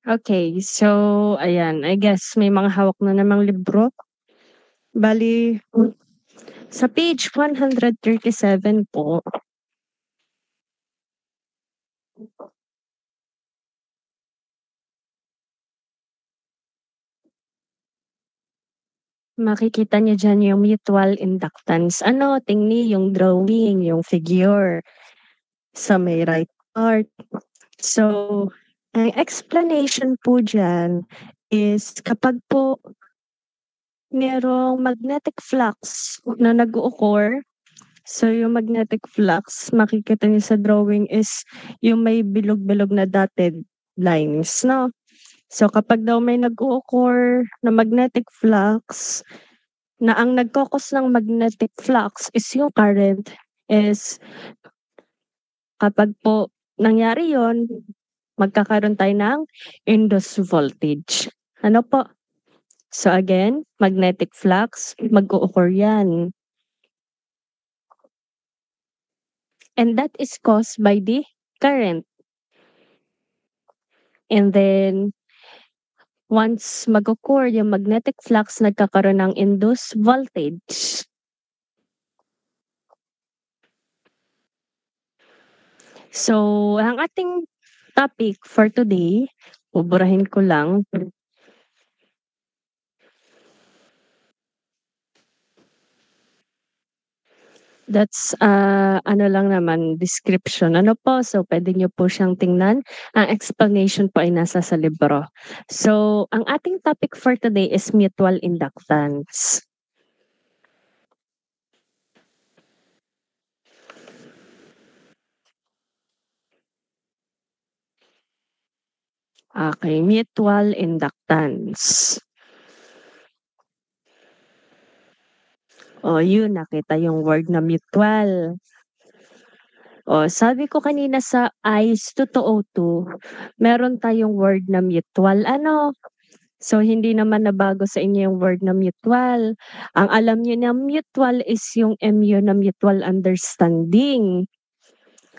Okay, so ayan, I guess may mga hawak na namang libro. Bali, sa page 137 po, makikita niyo diyan yung mutual inductance. Ano, tingni yung drawing, yung figure sa may right part. So, ang explanation po diyan is kapag po merong magnetic flux na nag-o-occur. So, yung magnetic flux, makikita niyo sa drawing is yung may bilog-bilog na dotted lines, no? So, kapag daw may nag-o-occur na magnetic flux, na ang nagkokos ng magnetic flux is yung current, is kapag po nangyari yon, magkakaroon tayo ng induced voltage. Ano po? So again, magnetic flux, mag-o-occur yan. And that is caused by the current. And then, once mag-occur yung magnetic flux, nagkakaroon ng induced voltage. So, ang ating topic for today, buburahin ko lang. That's ano lang naman, description. Ano po, so pwede niyo po siyang tingnan. Ang explanation po ay nasa sa libro. So, ang ating topic for today is mutual inductance. Okay, mutual inductance. O, yun, nakita yung word na mutual. O, sabi ko kanina sa ICE 2202, meron tayong word na mutual. Ano? So, hindi naman nabago sa inyo yung word na mutual. Ang alam niyo na mutual is yung MU na mutual understanding.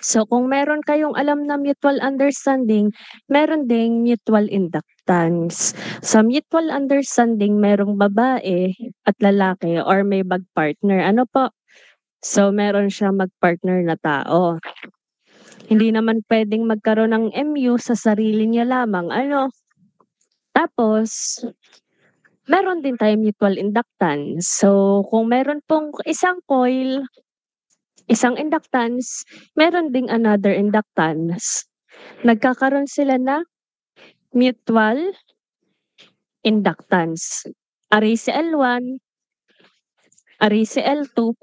So, kung meron kayong alam na mutual understanding, meron ding mutual inductance. Sa mutual understanding, merong babae at lalaki or may mag-partner. Ano po? So, meron siya mag-partner na tao. Hindi naman pwedeng magkaroon ng MU sa sarili niya lamang. Ano? Tapos, meron din tayong mutual inductance. So, kung meron pong isang coil, isang inductance, meron ding another inductance. Nagkakaroon sila na mutual inductance. Ari si L1, ari si L2.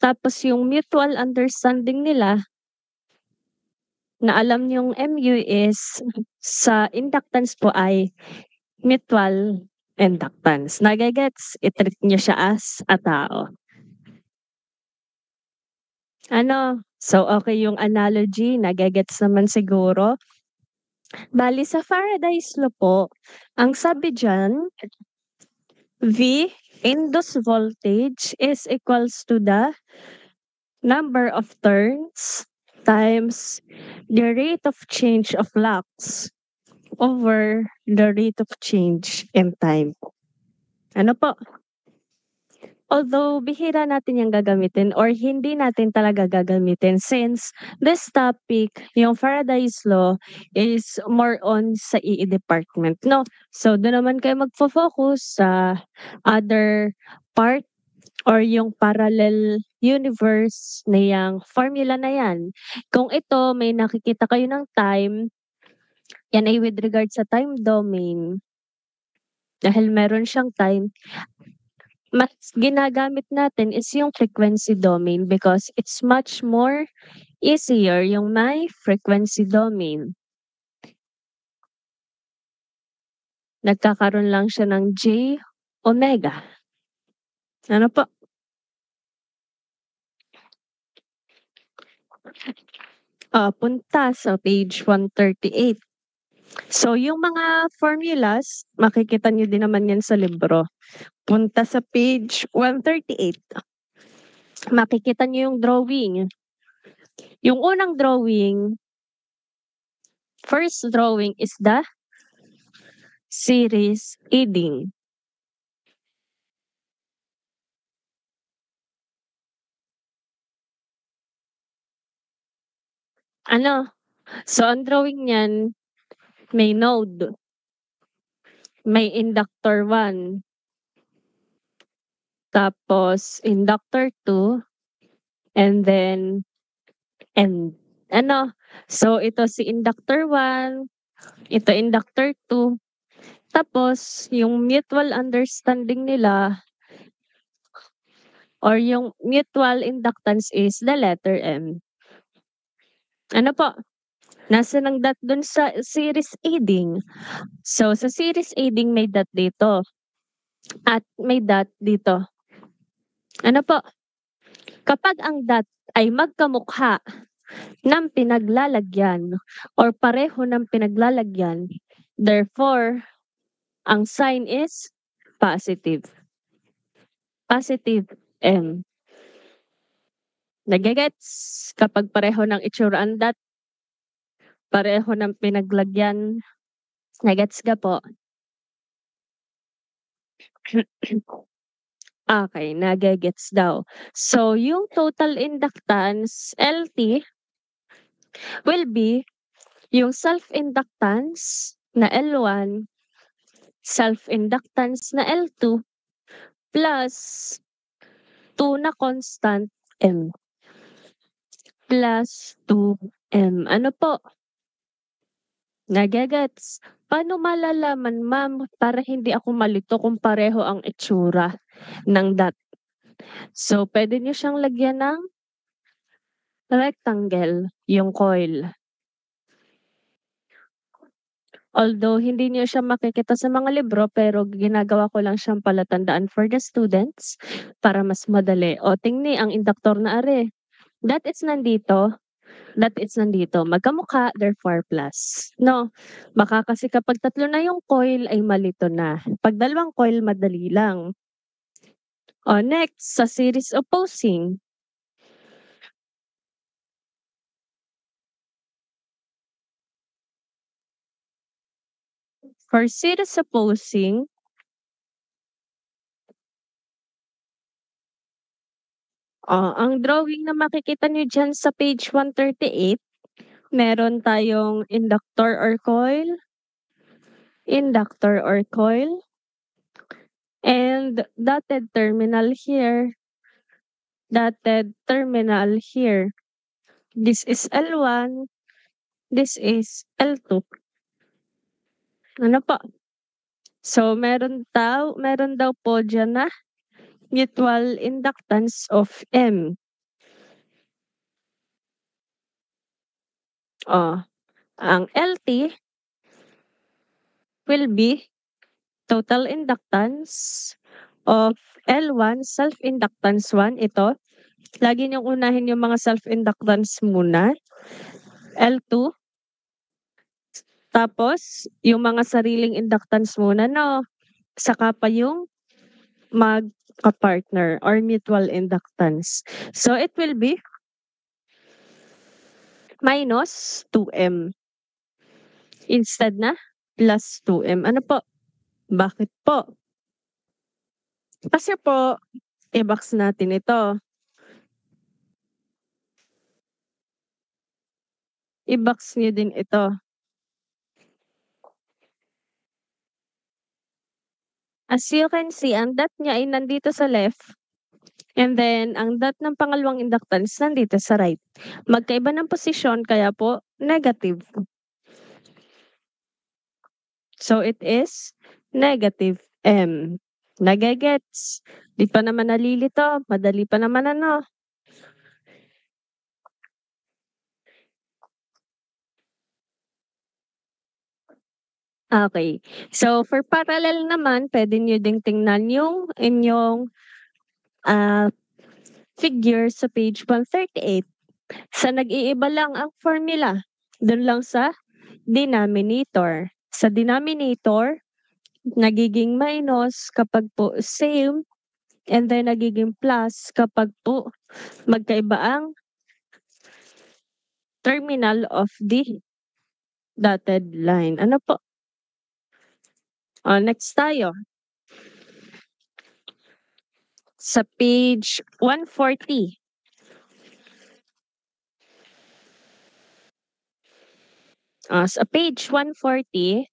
Tapos yung mutual understanding nila, na alam yung MU is sa inductance po ay mutual inductance. Nagigets? I-treat nyo siya as a tao. Ano? So, okay yung analogy. Nagigets naman siguro. Bali sa Faraday's law po, ang sabi dyan, V, induced voltage is equals to the number of turns times the rate of change of flux over the rate of change in time. Ano po? Although bihira natin yung gagamitin or hindi natin talaga gagamitin since this topic, yung Faraday's Law, is more on sa EE department, no? So, doon naman kayo magfo-focus sa other part or yung parallel universe na yung formula na yan. Kung ito, may nakikita kayo ng time, yan ay with regard sa time domain. Dahil meron siyang time, mas ginagamit natin is yung frequency domain because it's much more easier yung may frequency domain. Nagkakaroon lang siya ng J omega. Ano po? Punta sa page 138. So, yung mga formulas, makikita nyo din naman yan sa libro. Punta sa page 138. Makikita nyo yung drawing. Yung unang drawing, First drawing is the series heading. Ano? So, ang drawing niyan, may node, may inductor 1, tapos inductor 2, and then end. Ano? So, ito si inductor 1, ito inductor 2, tapos yung mutual understanding nila or yung mutual inductance is the letter M. Ano po? Nasa ng dot dun sa series aiding. So, sa series aiding may dot dito. At may dot dito. Ano po? Kapag ang dot ay magkamukha ng pinaglalagyan or pareho ng pinaglalagyan, therefore, ang sign is positive. Positive M. Nagigets? Kapag pareho ng itsura ang dot, pareho ng pinaglagyan, nagets ka po? Okay, nagegets daw. So, yung total inductance, LT, will be yung self-inductance na L1, self-inductance na L2, plus 2 na constant M. Plus 2M. Ano po? Nagegets? Paano malalaman, ma'am, para hindi ako malito kung pareho ang itsura ng dot? So, pwede niyo siyang lagyan ng rectangle, yung coil. Although hindi niyo siya makikita sa mga libro, pero ginagawa ko lang siyang palatandaan for the students para mas madali. O tingni ang inductor na are. That is nandito, that is nandito. Magkamukha, therefore plus. No, baka kasi kapag tatlo na yung coil ay malito na. Pag dalawang coil, madali lang. O next, sa series opposing. For series opposing, ang drawing na makikita niyo dyan sa page 138, meron tayong inductor or coil, and dotted terminal here, dotted terminal here. This is L1, this is L2. Ano po? So, meron daw po dyan na mutual inductance of M. Ang LT will be total inductance of L1, self-inductance 1, ito. Lagi niyong unahin yung mga self-inductance muna. L2. Tapos, yung mga sariling inductance muna, no? Saka pa yung magka-partner or mutual inductance. So, it will be minus 2M. Instead na plus 2M. Ano po? Bakit po? Kasi po, i-box natin ito. I-box niyo din ito. As you can see, ang dot niya ay nandito sa left. And then, ang dot ng pangalawang inductance nandito sa right. Magkaiba ng posisyon, kaya po, negative. So, it is negative M. Nagegets? Di pa naman nalilito. Madali pa naman ano. Okay. So, for parallel naman, pwede nyo ding tingnan yung inyong figure sa page 138. Sa nag-iiba lang ang formula. Doon lang sa denominator. Sa denominator, nagiging minus kapag po same, and then nagiging plus kapag po magkaiba ang terminal of the dotted line. Ano po? Next tayo. Sa page 140. Sa page 140,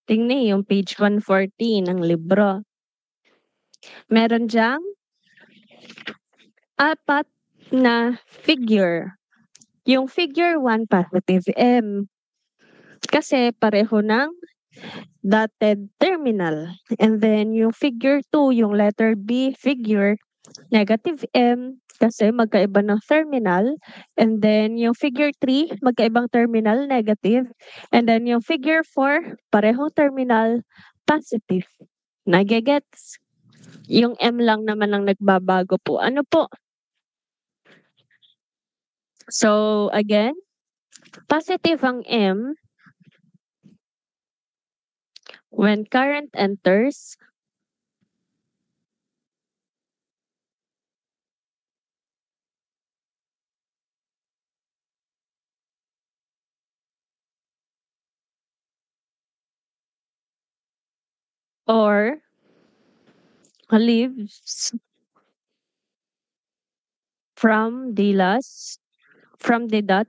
tingnan yung page 140 ng libro. Meron diyang 4 na figure. Yung figure 1 positive M. Kasi pareho ng dotted terminal. And then yung figure 2, yung letter B figure, negative M kasi magkaiba ng terminal. And then yung figure 3, magkaibang terminal, negative. And then yung figure 4, parehong terminal, positive. Nagegets? Yung M lang naman ang nagbabago po. Ano po? So again, positive ang M when current enters or leaves from the dot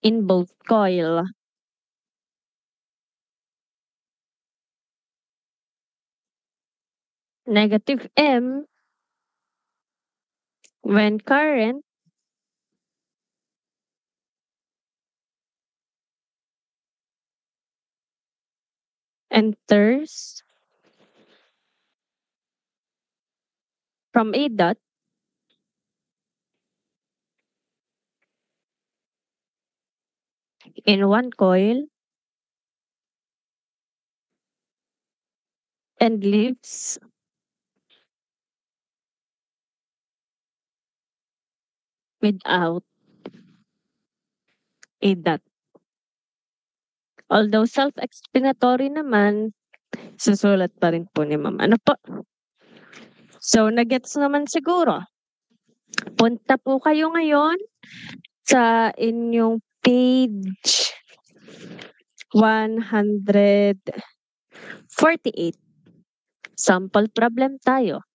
in both coil. Negative M when current enters from a dot in one coil and leaves without a dot. Although self-explanatory naman, susulat pa rin po ni ma'am. Ano po? So, nagets naman siguro. Punta po kayo ngayon sa inyong page 148. Sample problem tayo.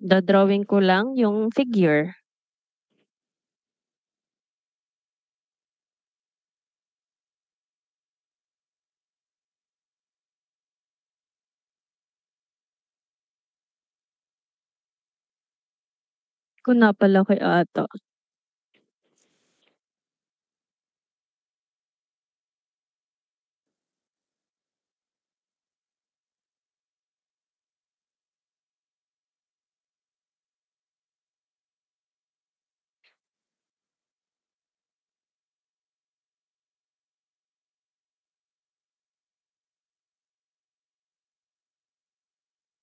Dodrawing ko lang yung figure. Kung napalaki ata.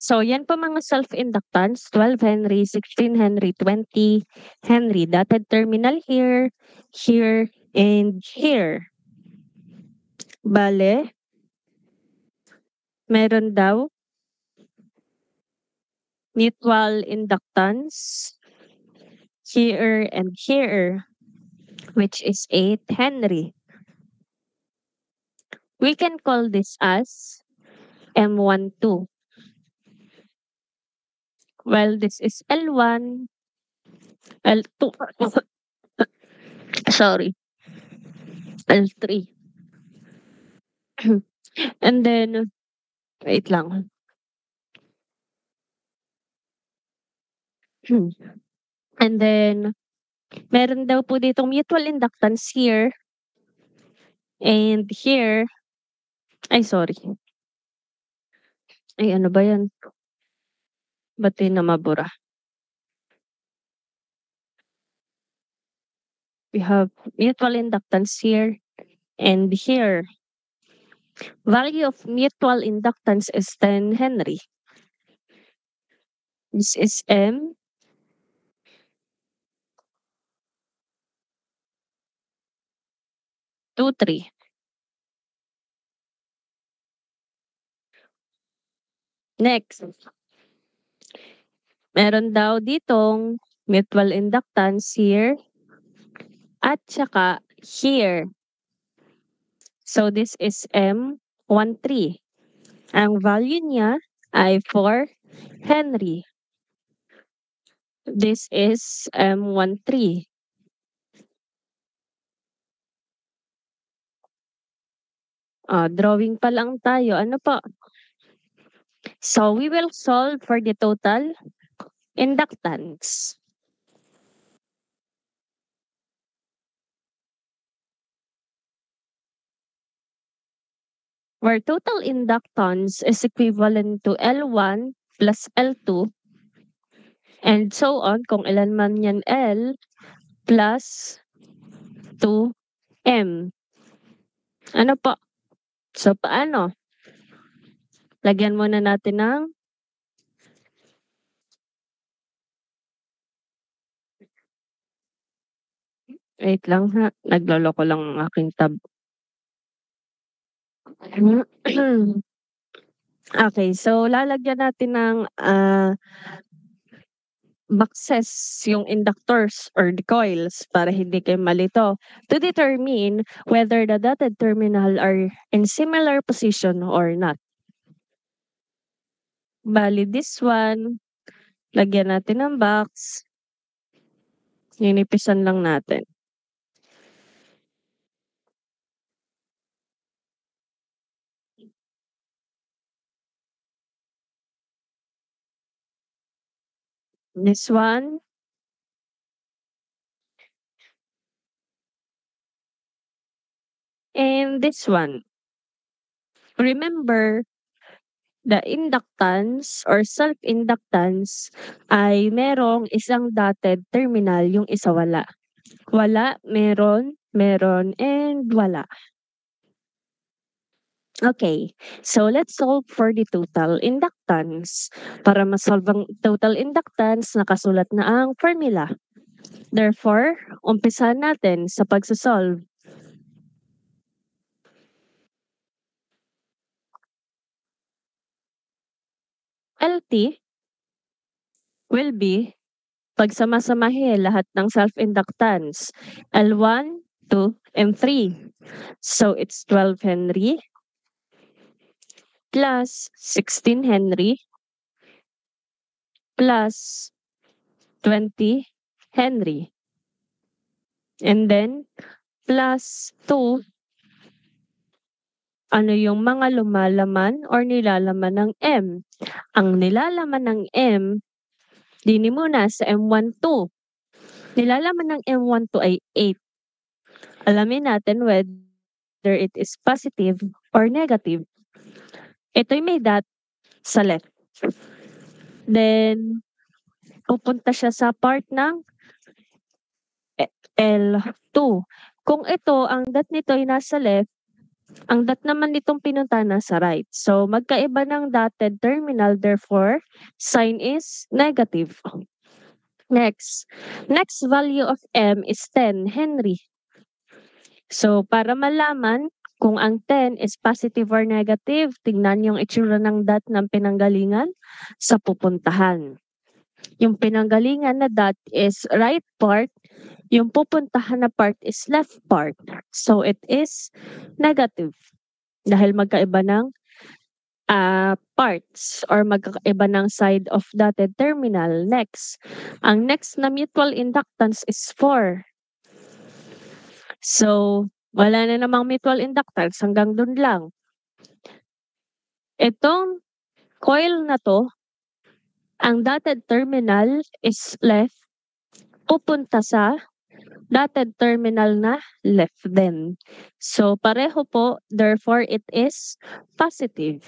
So, yan po mga self-inductance, 12 Henry, 16 Henry, 20 Henry. Dotted terminal here, here, and here. Bale, meron daw mutual inductance here and here, which is 8 Henry. We can call this as M12. Well, this is L1, L2, sorry, L3. And then, wait lang. And then, meron daw po ditong mutual inductance here and here. Ay, sorry. Ay, ano ba yan? Ba't di na mabura? We have mutual inductance here and here. Value of mutual inductance is 10 Henry. This is M. 2, 3. Next, meron daw ditong mutual inductance here at saka here. So this is M13. Ang value niya ay 4 Henry. This is M13. Drawing pa lang tayo. Ano pa? So we will solve for the total inductance. Where total inductance is equivalent to L1 plus L2 and so on kung ilan man yan L plus 2M. Ano po? So paano? Lagyan muna natin ng wait lang ha. Nagloloko lang ang aking tab. Okay, so lalagyan natin ng boxes yung inductors or the coils para hindi kayo malito to determine whether the dotted terminal are in similar position or not. Bali, this one, lagyan natin ng box. Ninipisan lang natin. This one. And this one. Remember, the inductance or self-inductance ay merong isang dotted terminal, yung isa wala. Wala, meron, meron, and wala. Okay, so let's solve for the total inductance. Para masolve ang total inductance, nakasulat na ang formula. Therefore, umpisahan natin sa pagsasolve. LT will be pagsama-samahin lahat ng self-inductance. L1, 2, and 3. So it's 12 Henry plus 16 Henry plus 20 Henry. And then plus 2, ano yung mga lumalaman or nilalaman ng M. Ang nilalaman ng M, dini muna sa M12. Nilalaman ng M12 ay 8. Alamin natin whether it is positive or negative. Ito'y may dot sa left. Then, pupunta siya sa part ng L2. Kung ito, ang dot nito ay nasa left, ang dot naman nitong pinunta nasa right. So, magkaiba ng dotted terminal, therefore, sign is negative. Next value of M is 10 Henry. So, para malaman kung ang 10 is positive or negative, tingnan yung itsura ng dot ng pinanggalingan sa pupuntahan. Yung pinanggalingan na dot is right part, yung pupuntahan na part is left part. So, it is negative. Dahil magkaiba ng parts or magkaiba ng side of dotted terminal. Next, ang next na mutual inductance is 4. So, wala na namang mutual inductance, hanggang dun lang. Itong coil na to, ang dotted terminal is left, pupunta sa dotted terminal na left din. So, pareho po, therefore it is positive.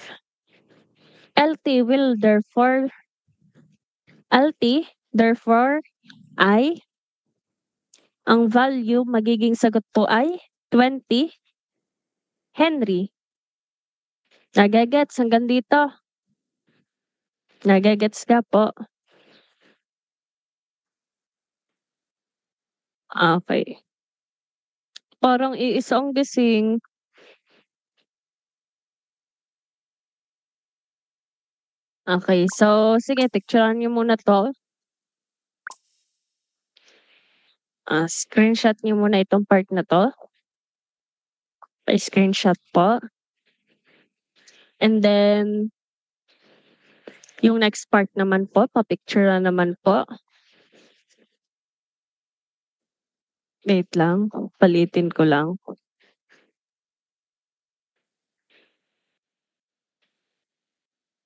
LT therefore ay ang value magiging sagot po ay 20 Henry. Nagagets hanggang dito? Nagagets ka po? Okay. Parang iisa ang gising. Okay, so sige picturean niyo muna 'to. Screenshot niyo muna itong part na 'to. Pa-screenshot po. And then yung next part naman po, pa-picturean naman po. Wait lang, palitin ko lang.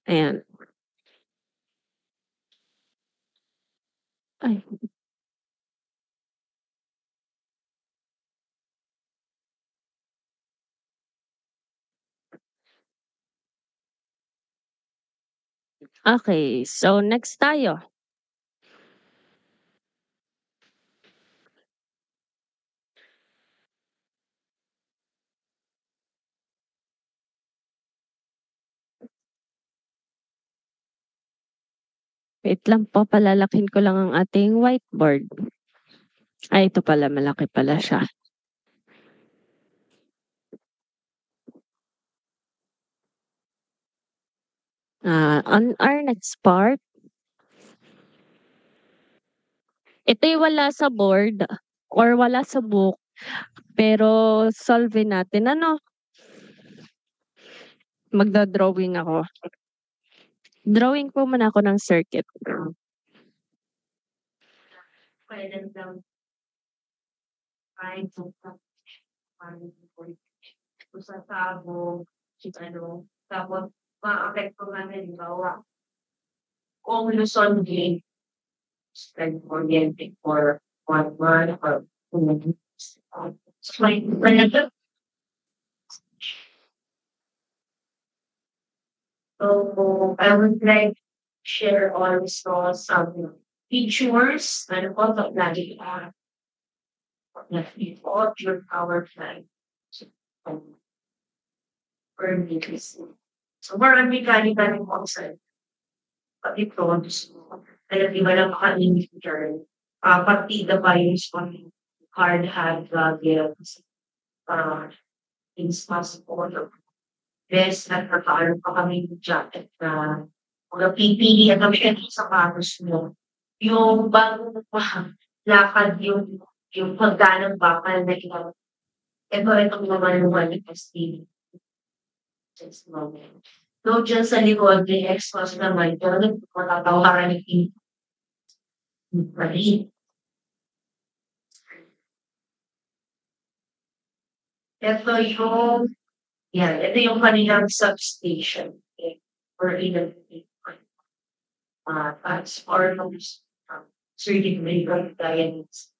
Ayan. Ay. Okay, so next tayo. Wait lang po, palalakin ko lang ang ating whiteboard. Ay, ito pala, malaki pala siya. On our next part, ito'y wala sa board or wala sa book, pero solve natin. Ano? Magda-drawing ako. Drawing po muna ako ng circuit. Pwede lang. Ay, sa tabo, ano, tapos ma-apekto na halimbawa kung Luzon Gate spend oriented for 1 month or 2 months. So, so I would like to share also some features and also lagi na all your power plant. Or meters. So marami kani-kani concept. Pati prompts. Alam di ba lang maka-limit turn. Partida pa yung hard hat gadgets. Instance po ng best at nakaroon pa kami ng jacket na mga pipili at kami sa sapatos mo. Yung bago lakad yung pagdanang bakal na ito. Itong naman yung STD. Just moment. So, dyan sa likod, may expose naman, pero matatawaran ni Marie. Ito yung kanilang substation. Okay? Or in transformers, circuit breaker, diamonds.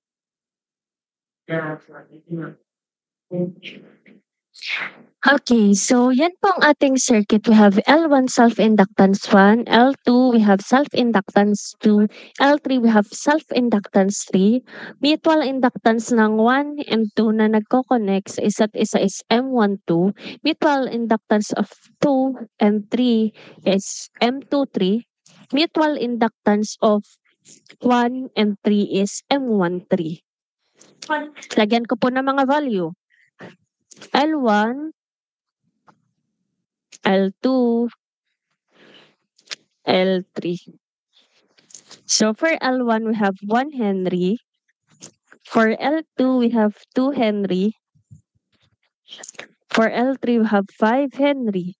Okay, so yan po ang ating circuit. We have L1 self-inductance 1, L2 we have self-inductance 2, L3 we have self-inductance 3. Mutual inductance ng 1 and 2 na nagko-connect sa isa't isa is M12. Mutual inductance of 2 and 3 is M23. Mutual inductance of 1 and 3 is M13. Lagyan ko po ng mga value. L1, L2, L3. So for L1, we have 1 Henry. For L2, we have 2 Henry. For L3, we have 5 Henry.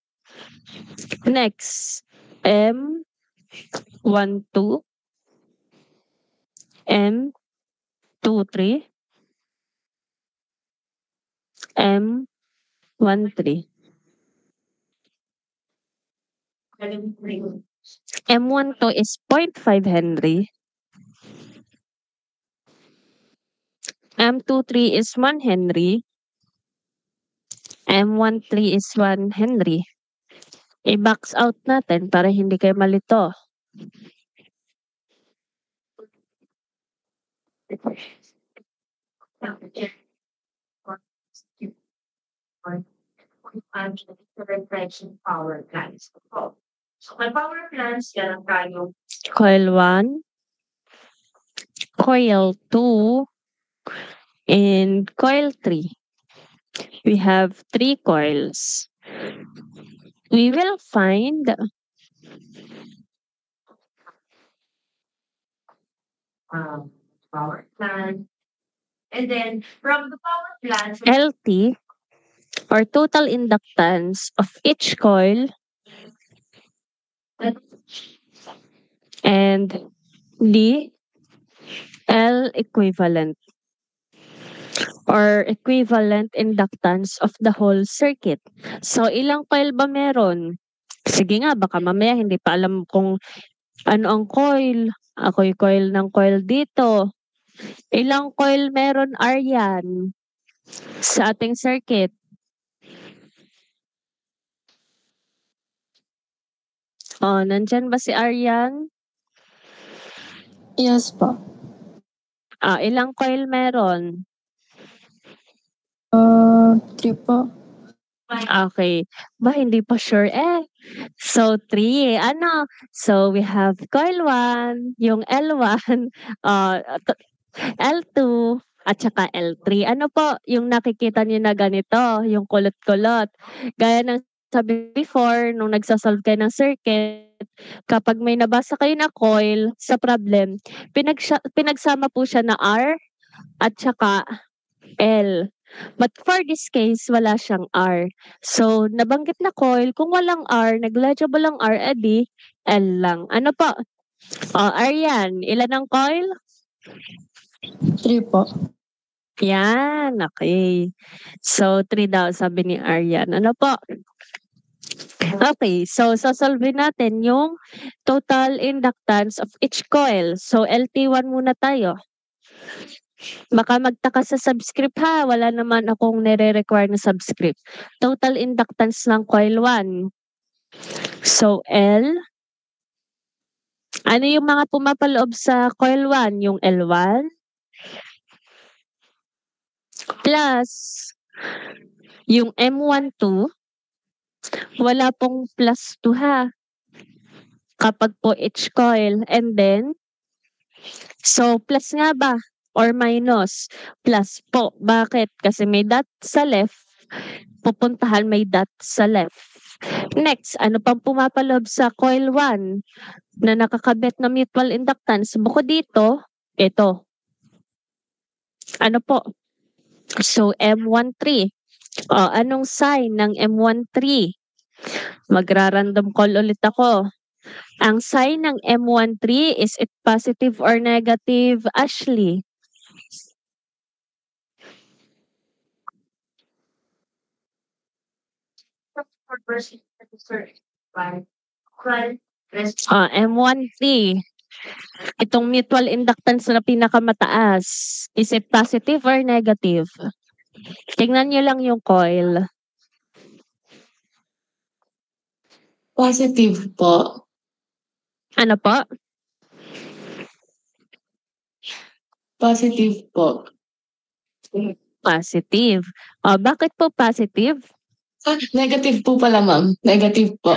Next, M12, M23, M13. M12 is 0.5 Henry. M23 is 1 Henry. M13 is 1 Henry. I-box out natin para hindi kayo malito. Power plants. So, may power plants, yan tayo. Coil 1, coil 2, and coil 3. we have 3 coils. We will find power plant. And then from the power plant, LT or total inductance of each coil and the L equivalent or equivalent inductance of the whole circuit. So, ilang coil ba meron? Sige nga, baka mamaya hindi pa alam kung ano ang coil. Ako'y coil ng coil dito. Ilang coil meron, Aryan, sa ating circuit? Oh, nandyan ba si Aryan? Yes po. Ilang coil meron? 3 po. Okay. Ba, hindi pa sure eh. So, 3. Ano? So, we have coil 1, yung L1, L2, at saka L3. Ano po yung nakikita niyo na ganito, yung kulot-kulot. Gaya ng sabi before, nung nagsasolve kayo ng circuit, kapag may nabasa kayo na coil sa problem, pinagsama po siya na R at saka L. But for this case, wala siyang R. So, nabanggit na coil, kung walang R, negligible ang R, edi L lang. Ano po? R yan. Ilan ang coil? 3 po. Yan, okay. So, 3 daw, sabi ni Aryan. Ano po? Okay, so sasolve natin yung total inductance of each coil. So, LT1 muna tayo. Baka magtaka sa subscript ha, wala naman akong nire-require na subscript. Total inductance ng coil 1. So, L. Ano yung mga pumapaloob sa coil 1? Yung L1 plus yung M12. Wala pong plus 2 ha. Kapag po each coil. And then, so plus nga ba? Or minus? Plus po. Bakit? Kasi may dot sa left. Pupuntahan may dot sa left. Next, ano pang pumapaloob sa coil 1 na nakakabit na mutual inductance? Bukod dito, ito. Ano po? So, M13. Anong sign ng M13? Magra-random call ulit ako. Ang sign ng M13 is it positive or negative, Ashley? M13. Itong mutual inductance na pinakamataas, is it positive or negative? Tingnan nyo lang yung coil. Positive po. Ano po? Positive po. Positive. Bakit po positive? Negative po pala, ma'am. Negative po.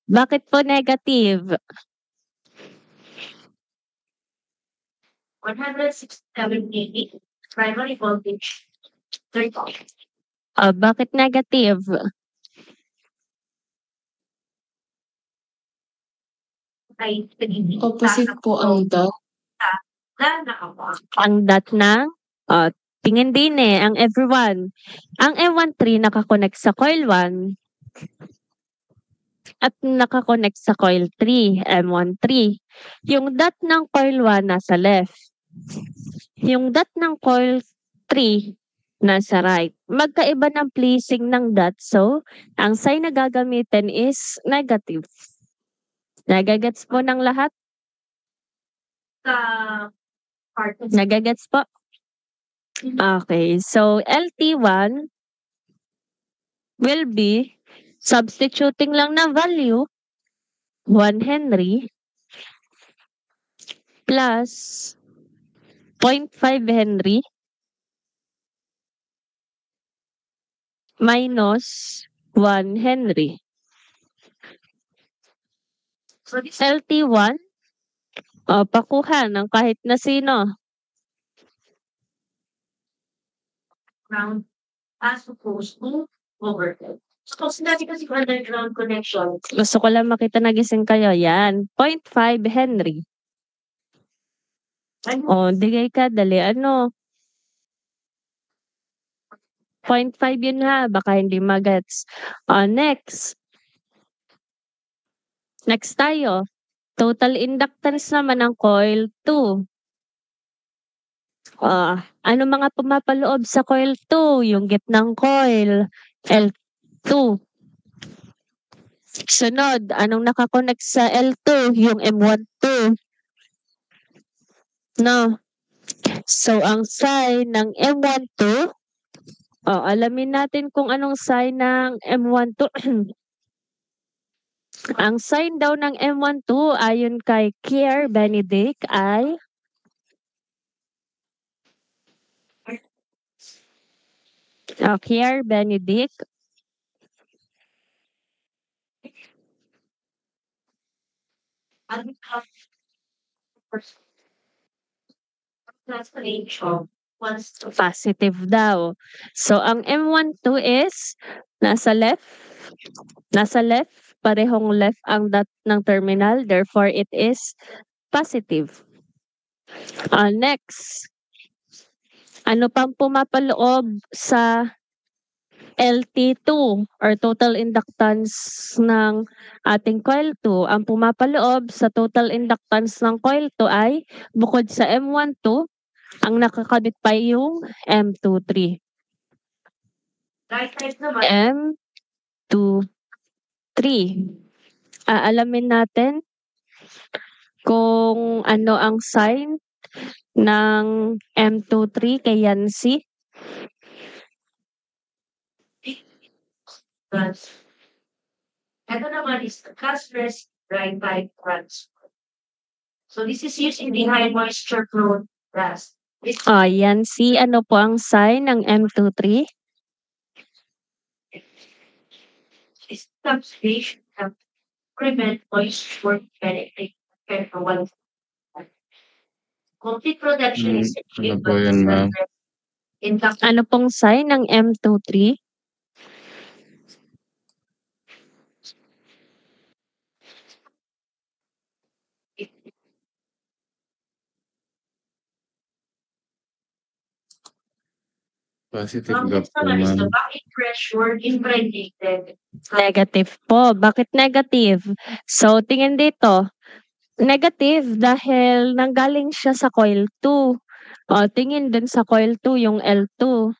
Bakit po negative? 167 kV primary voltage. Bakit negative? Opposite po ang dot. Ang dot ng tingin din ang everyone. Ang M13 nakakonect sa coil 1 at nakakonect sa coil 3, M13. Yung dot ng coil 1 nasa left. Yung dot ng coil 3 nasa right. Magkaiba ng placing ng dot. So, ang sign na gagamitin is negative. Nagagets po ng lahat? Nagagets po? Okay. So, LT1 will be substituting lang na value 1 Henry plus 0.5 Henry minus 1 Henry. So, this LT1, pakuha ng kahit na sino. Ground. as opposed to overhead. So, sinabi kasi ko underground connection. Gusto ko lang makita nagising kayo. Yan. 0.5 Henry. Ano? O, digay ka. Dali. Ano? 0.5 yun ha. Baka hindi magets. Next. Next tayo. Total inductance naman ng coil 2. Ano mga pumapaloob sa coil 2? Yung gitnang coil. L2. Sunod, anong nakakonect sa L2? Yung M12. No. So, ang sign ng M12, alamin natin kung anong sign ng M12. Ang sign daw ng M12 ayon kay Kier Benedict ay Kier Benedict. Positive daw. So, ang M12 is nasa left. Nasa left. Parehong left ang dot ng terminal. Therefore, it is positive. Next. Ano pang pumapaloob sa LT2 or total inductance ng ating coil 2? Ang pumapaloob sa total inductance ng coil 2 ay bukod sa M12, ang nakakabit pa yung M23. Right side naman. M23. Alamin natin kung ano ang sign ng M23 kay Yancy. Ito naman is the castress right side transfer. So this is used in the high moisture prone grass. Yancy, ano po ang sign ng M23? Is substation to prevent moisture penetrating compared to one. Complete production is Ano po yun, ma'am? Ano pong sign ng M23? Positive Ang gap next po, naman is the ma'am. vacuum pressure impregnated. Negative po. Bakit negative? So, tingin dito. Negative dahil nanggaling siya sa coil 2. Tingin dun sa coil 2 yung L2.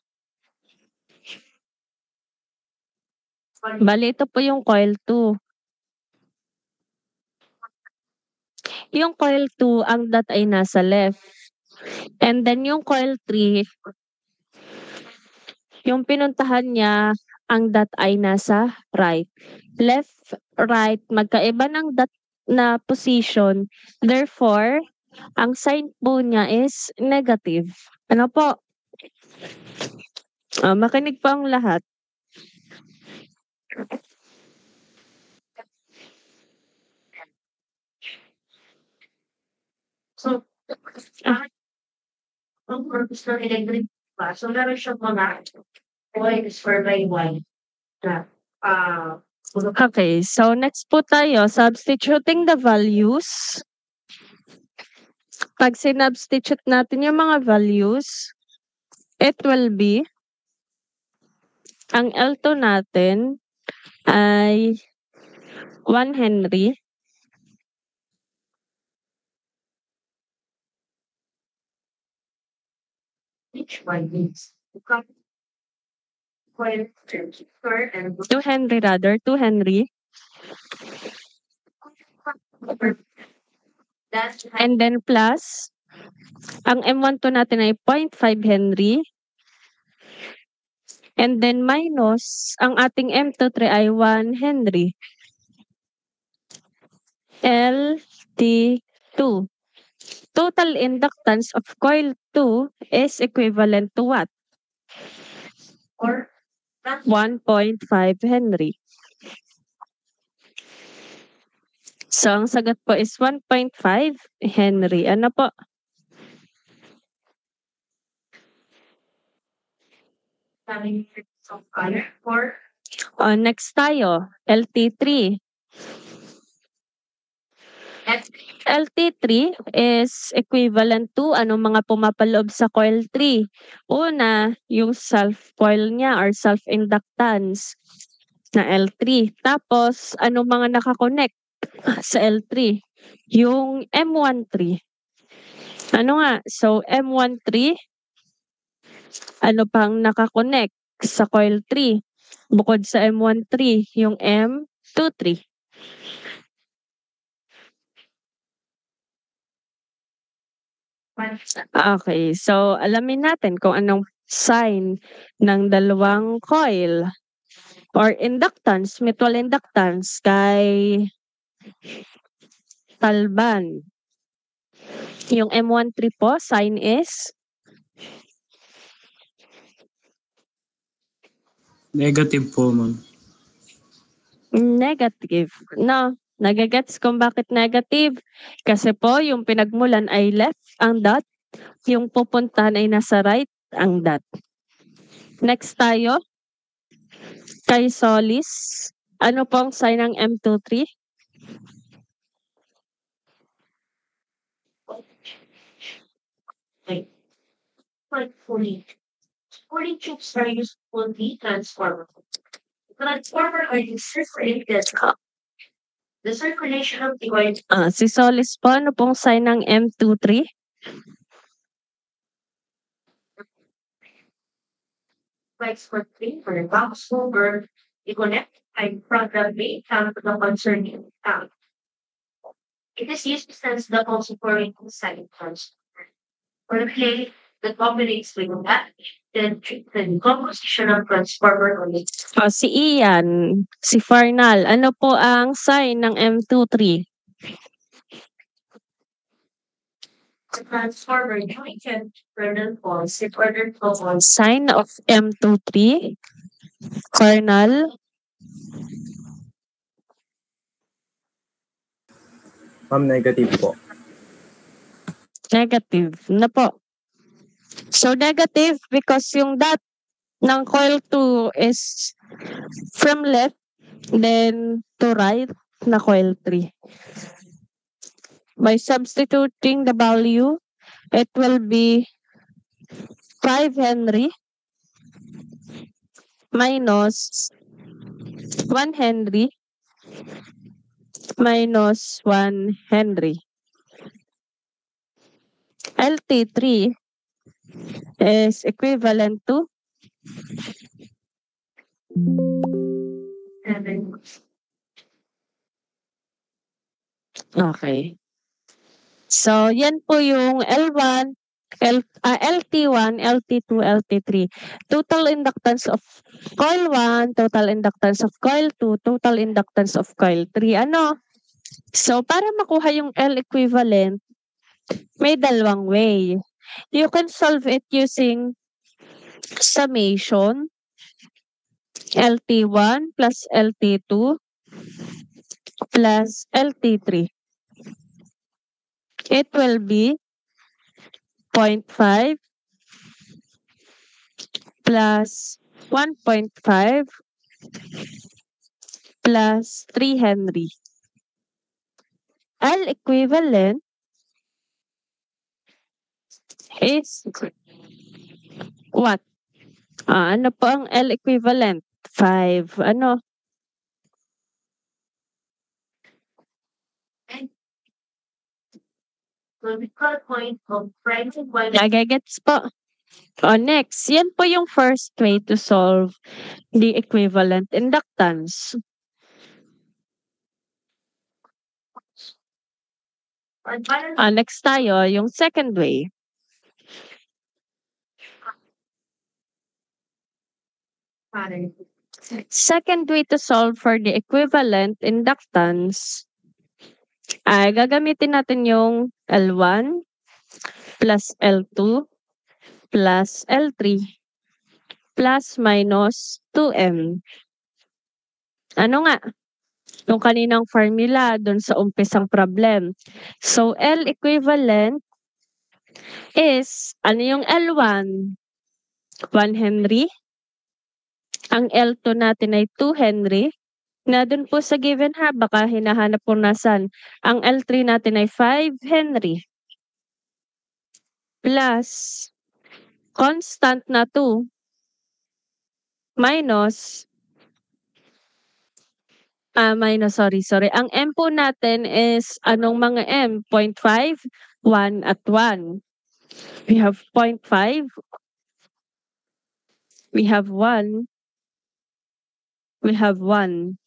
Bali, ito po yung coil 2. Yung coil 2, ang dot ay nasa left. And then yung coil 3, yung pinuntahan niya, ang dot ay nasa right. Left, right, magkaiba ng dot na position. Therefore, ang sign po niya is negative. Ano po? Makinig po ang lahat. So, ang purpose ng electric pa, so meron siyang mga coils for by one na Okay, so next po tayo, substituting the values. Pag sinubstitute natin yung mga values, it will be, ang L2 natin ay 1 Henry. each one needs to come coil transfer and 2 Henry rather, 2 Henry. that's And then plus, ang M12 natin ay 0.5 Henry. And then minus, ang ating M23 ay 1 Henry. LT2. Total inductance of coil 2 is equivalent to what? or 1.5 Henry. So, ang sagot po is 1.5 Henry. Ano po? coming So, color for Next tayo, LT3. F LT3 is equivalent to anong mga pumapaloob sa coil 3. Una, yung self-coil niya or self-inductance na L3. Tapos, anong mga nakakonect sa L3? Yung M13. Ano nga? So, M13, ano pang nakakonect sa coil 3? Bukod sa M13, yung M23. Okay, so alamin natin kung anong sign ng dalawang coil or inductance, mutual inductance kay Talban. Yung M13 po, sign is Negative po, ma'am. negative. No, nagagets kung bakit negative. Kasi po, yung pinagmulan ay left ang dot, yung pupuntahan ay nasa right ang dot. Next tayo, kay Solis. Ano pong sign ng M23? fully. Fully tubes are used for the transformer. Transformer are used for the circulation of the coil Si Solis po, ano pong sign ng M23? flex for three for the box over the connect and from the main cam to the concerning cam. It is used to sense the pulse for inside transformer. For the play that combinates with that, then the composition of transformer on it. Si Ian, si Farnal, ano po ang sign ng M23? The transformer jointed kernel pulse in order to pulse Sign of M23? Farnal? Ma'am, negative po. Negative. Na po. So, negative because yung dot ng coil 2 is from left, then to right na coil 3. By substituting the value, it will be 5 Henry minus 1 Henry minus 1 Henry. LT3 is equivalent to 7. okay. So, yan po yung L1, LT1, LT2, LT3. Total inductance of coil 1, total inductance of coil 2, total inductance of coil 3. Ano? So, para makuha yung L equivalent, may dalawang way. You can solve it using summation. LT1 plus LT2 plus LT3. It will be 0.5 plus 1.5 plus 3 Henry. L equivalent is what? Ano po ang L equivalent? 5. Ano? So the cut point of primary coil Nagagets po. Next, yan po yung first way to solve the equivalent inductance. and balance Next tayo, yung second way. pattern. Second way to solve for the equivalent inductance ay gagamitin natin yung L1 plus L2 plus L3 plus minus 2M. Ano nga? Yung kaninang formula dun sa umpisang problem. So, L equivalent is, ano yung L1? 1 Henry Ang L2 natin ay 2 Henry. Na dun po sa given ha, baka hinahanap po nasan. Ang L3 natin ay 5 Henry. Plus, constant na 2 minus, sorry. Ang M po natin is anong mga M? 0.5, 1 at 1. We have 0.5. We have 1. We have 1.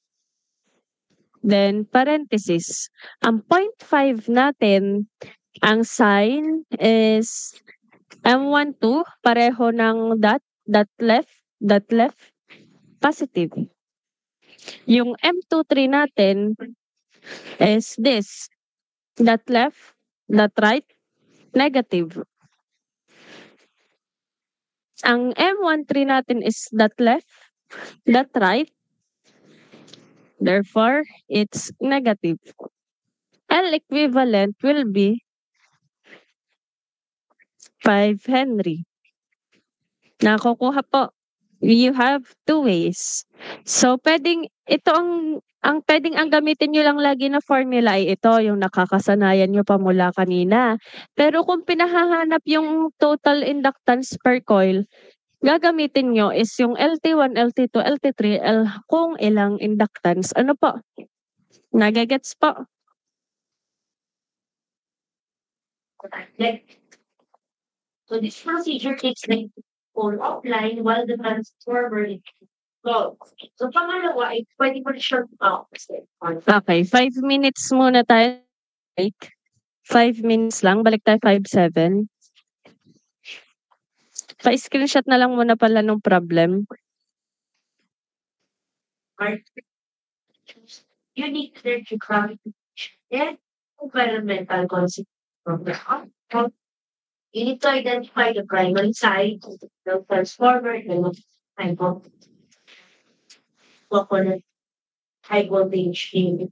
Then, parenthesis. Ang 0.5 natin, ang sign is M12, pareho ng dot left, positive. Yung M23 natin is this, dot left, dot right, negative. Ang M13 natin is dot left, dot right, therefore, it's negative. L equivalent will be 5 Henry. Nakukuha po. You have 2 ways. So, ito ang pwedeng ang gamitin nyo lang lagi na formula ay ito, yung nakakasanayan nyo pa mula kanina. Pero kung pinahahanap yung total inductance per coil, gagamitin nyo is yung LT1, LT2, LT3, kung ilang inductance. Ano po? Nagagets po? So this procedure takes the phone offline while the transformer is closed. So pangalawa ay pwede mo short out. Okay, 5 minutes muna tayo. 5 minutes lang. Balik tayo 5-7. Pa-screenshot na lang muna pala ng problem. Unique energy gravity and environmental consequences from the outcome. You need to identify the primary side of the transformer and high voltage in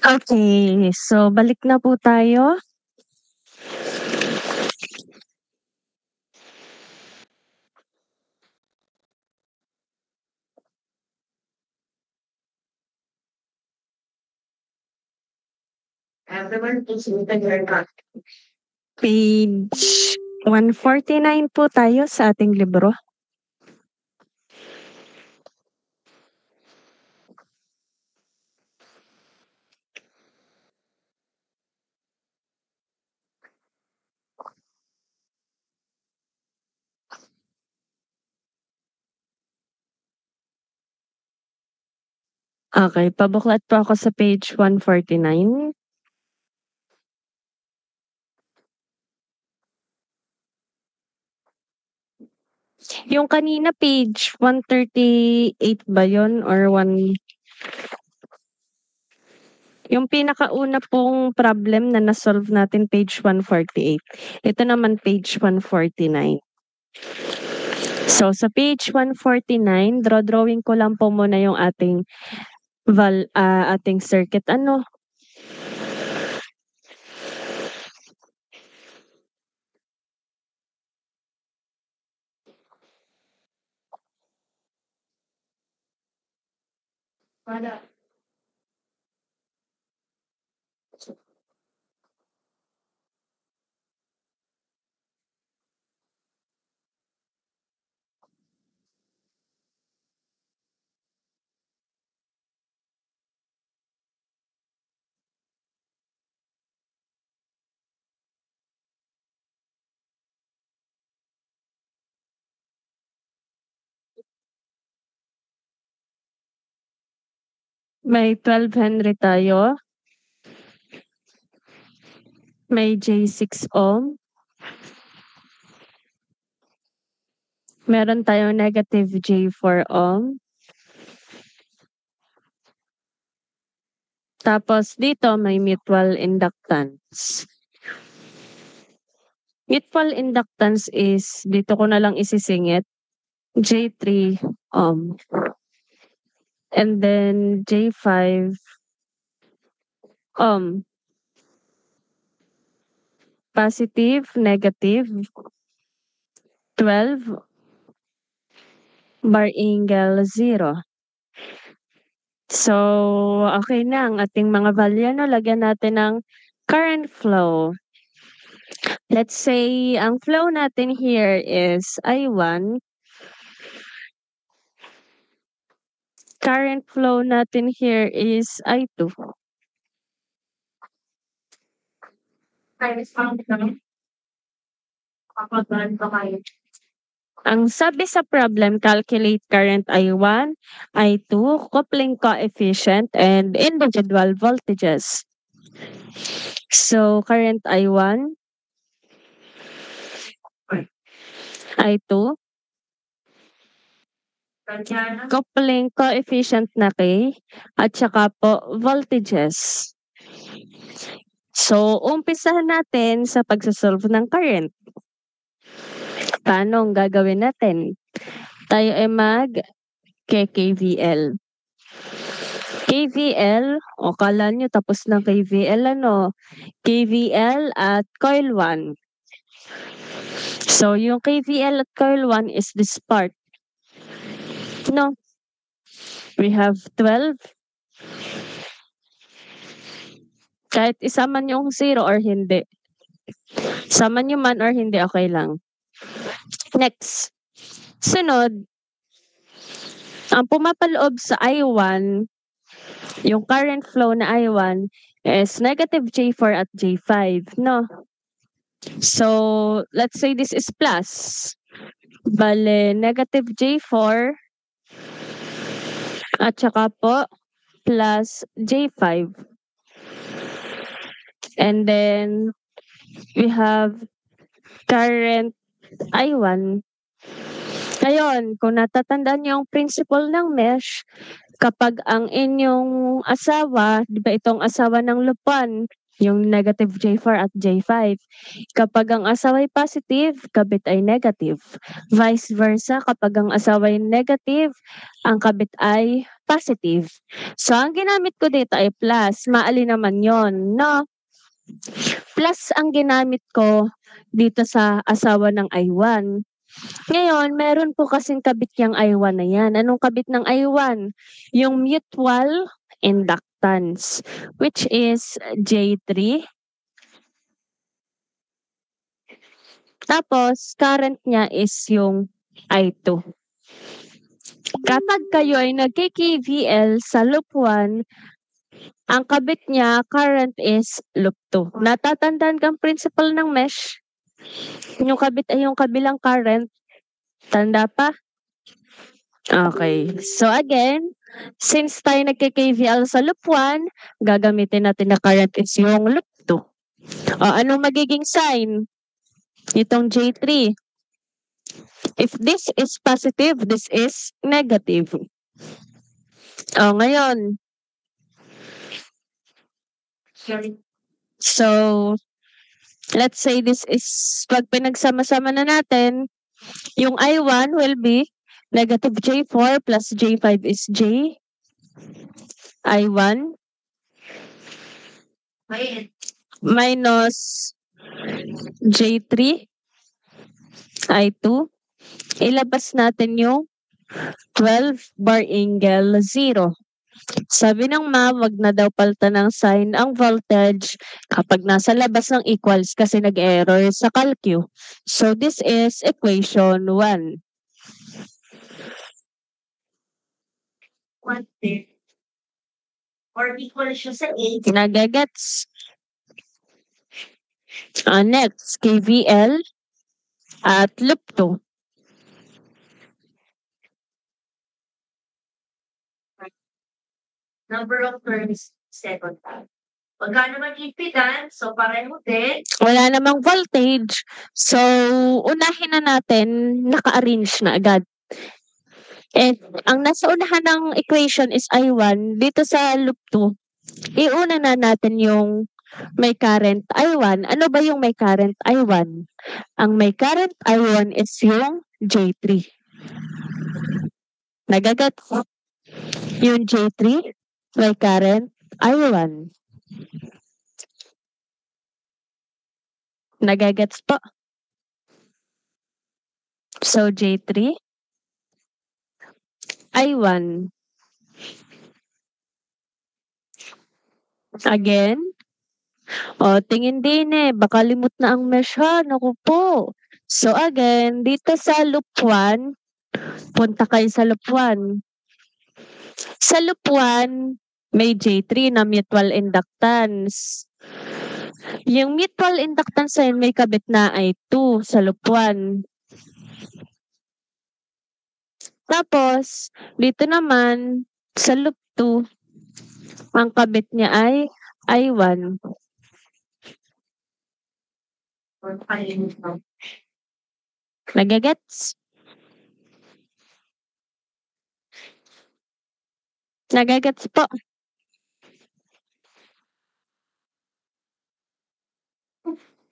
Okay, so balik na po tayo. Everyone is open your mouth. Page 149 po tayo sa ating libro. Okay, pabuklat po ako sa page 149. Yung kanina page 138 ba yun or yung pinakauna pong problem na na-solve natin page 148. Ito naman page 149. So sa page 149, drawing ko lang po muna yung ating ating circuit ano. Wala. May 12 Henry tayo. May J6 ohm. Meron tayong negative J4 ohm. Tapos dito may mutual inductance. Mutual inductance is, dito ko na lang isisingit, J3 ohm. And then J5 ohm. Positive, negative, 12, bar angle 0. So, okay na ang ating mga value. No? Lagyan natin ng current flow. Let's say, ang flow natin here is I1. Current flow natin here is I2. Times count lang. Kapag ganito kayo. Ang sabi sa problem, calculate current I1, I2, coupling coefficient, and individual voltages. So, current I1, I2, Ganyan. coupling coefficient na K, at saka po voltages. So, umpisahan natin sa pagsasolve ng current. Paano ang gagawin natin? Tayo ay KVL. KVL, o kala nyo tapos ng KVL ano? KVL at coil 1. So, yung KVL at coil 1 is this part. No? We have 12. Kahit isama nyo yung 0 or hindi. Sama nyo man or hindi, okay lang. Next. Sunod, ang pumapaloob sa I1, yung current flow na I1 is negative J4 at J5, no? So, let's say this is plus. Bale, negative J4 at saka po plus J5. And then, we have current I1. Ngayon, kung natatandaan niyo yung principle ng mesh, kapag ang inyong asawa, di ba itong asawa ng lupan, yung negative J4 at J5. Kapag ang asawa ay positive, kabit ay negative. Vice versa, kapag ang asawa ay negative, ang kabit ay positive. So, ang ginamit ko dito ay plus. Maali naman yon, no? Plus ang ginamit ko dito sa asawa ng I1. Ngayon, meron po kasing kabit yung I1 na yan. Anong kabit ng I1? Yung mutual inductance, which is J3. Tapos, current niya is yung I2. Kapag kayo ay nagki-KVL sa loop 1, ang kabit niya, current is loop 2. Natatandaan kang principle ng mesh? Yung kabit ay yung kabilang current. Tanda pa? Okay. So again, since tayo nagki-KVL sa loop 1, gagamitin natin na current is yung loop 2. O, anong magiging sign? Itong J3. If this is positive, this is negative. O, ngayon. So, let's say this is, pag pinagsama-sama na natin, yung I1 will be negative J4 plus J5 is J I1 minus J3 I2. Ilabas natin yung 12 bar angle 0. Sabi ng ma'am, wag na daw palta ng sign ang voltage kapag nasa labas ng equals kasi nag-error sa calcu. So this is equation 1. Or equal siya sa 8. Nagagets. Next, KVL at loop 2. Number of turns, second time. Pagka naman impedance, so pareho din. Wala namang voltage. So, unahin na natin, naka-arrange na agad. And ang nasa unahan ng equation is I1. Dito sa loop 2, iuna na natin yung may current I1. Ano ba yung may current I1? Ang may current I1 is yung J3. Nagagat yung J3, may current I1. Nagagets po. So, J3, I1. Again. O, tingin din baka limot na ang mesh ha. Naku po. So, again, dito sa loop 1, punta kayo sa loop 1. Sa loop 1, may J3 na mutual inductance. Yung mutual inductance ay may kabit na I2 sa loop 1. Tapos, dito naman, sa loop 2, ang kabit niya ay I1. Nagagets? Nagagets po.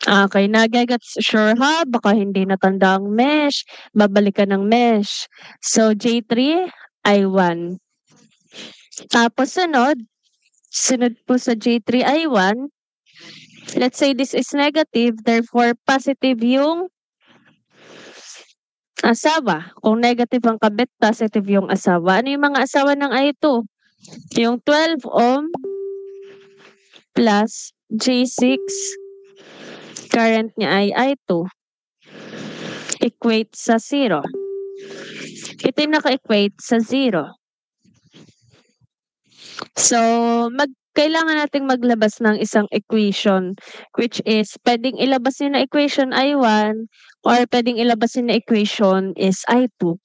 Okay, nagagets. Sure ha? Baka hindi natanda ang mesh. Babalikan ng mesh. So, J3, I1. Tapos, sunod po sa J3, I1. Let's say this is negative. Therefore, positive yung asawa. Kung negative ang kabit, positive yung asawa. Ano yung mga asawa ng I2? Yung 12 ohm plus J6. Current niya ay I2. Equate sa 0. Ito yung naka-equate sa 0. So, kailangan nating maglabas ng isang equation, which is, pwedeng ilabas yun na equation I1 or pwedeng ilabas yun na equation is I2.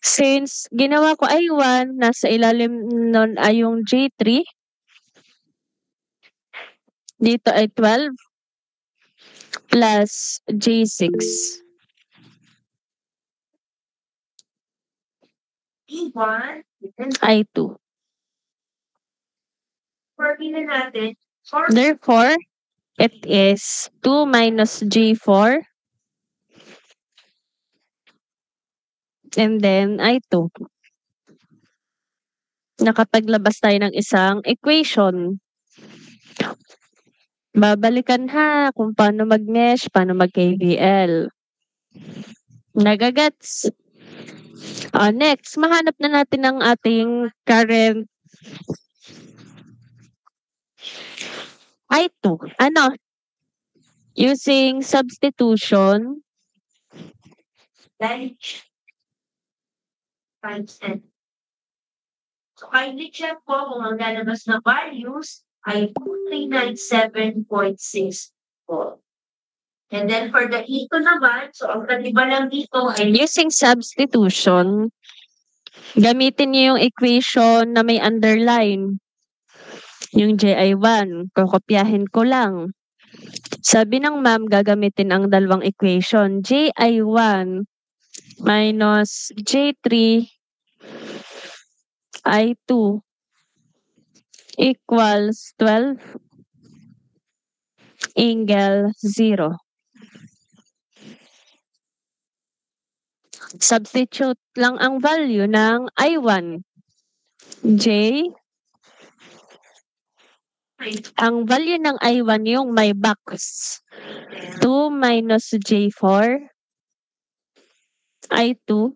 Since ginawa ko I1, nasa ilalim nun ay yung J3. Dito ay 12 plus J6. E1, I2. formula natin, Therefore, it is 2 minus J4 and then I2. Nakapaglabas tayo ng isang equation. Babalikan ha kung paano mag-mesh, paano mag-KVL. Nagagets? Next, mahanap na natin ang ating current I2. Ano? Using substitution, Then, times 10. So, kindly check po kung ang lalabas na values ay 2397.6 po. And then, for the E2 naman, so ang kaniba lang dito ay using substitution, gamitin niyo yung equation na may underline. Yung JI1, kokopyahin ko lang. Sabi ng ma'am, gagamitin ang dalawang equation. JI1 minus J3 I2 equals 12 angle 0. Substitute lang ang value ng I1. J, ang value ng I1 yung may box. 2 minus J4 I2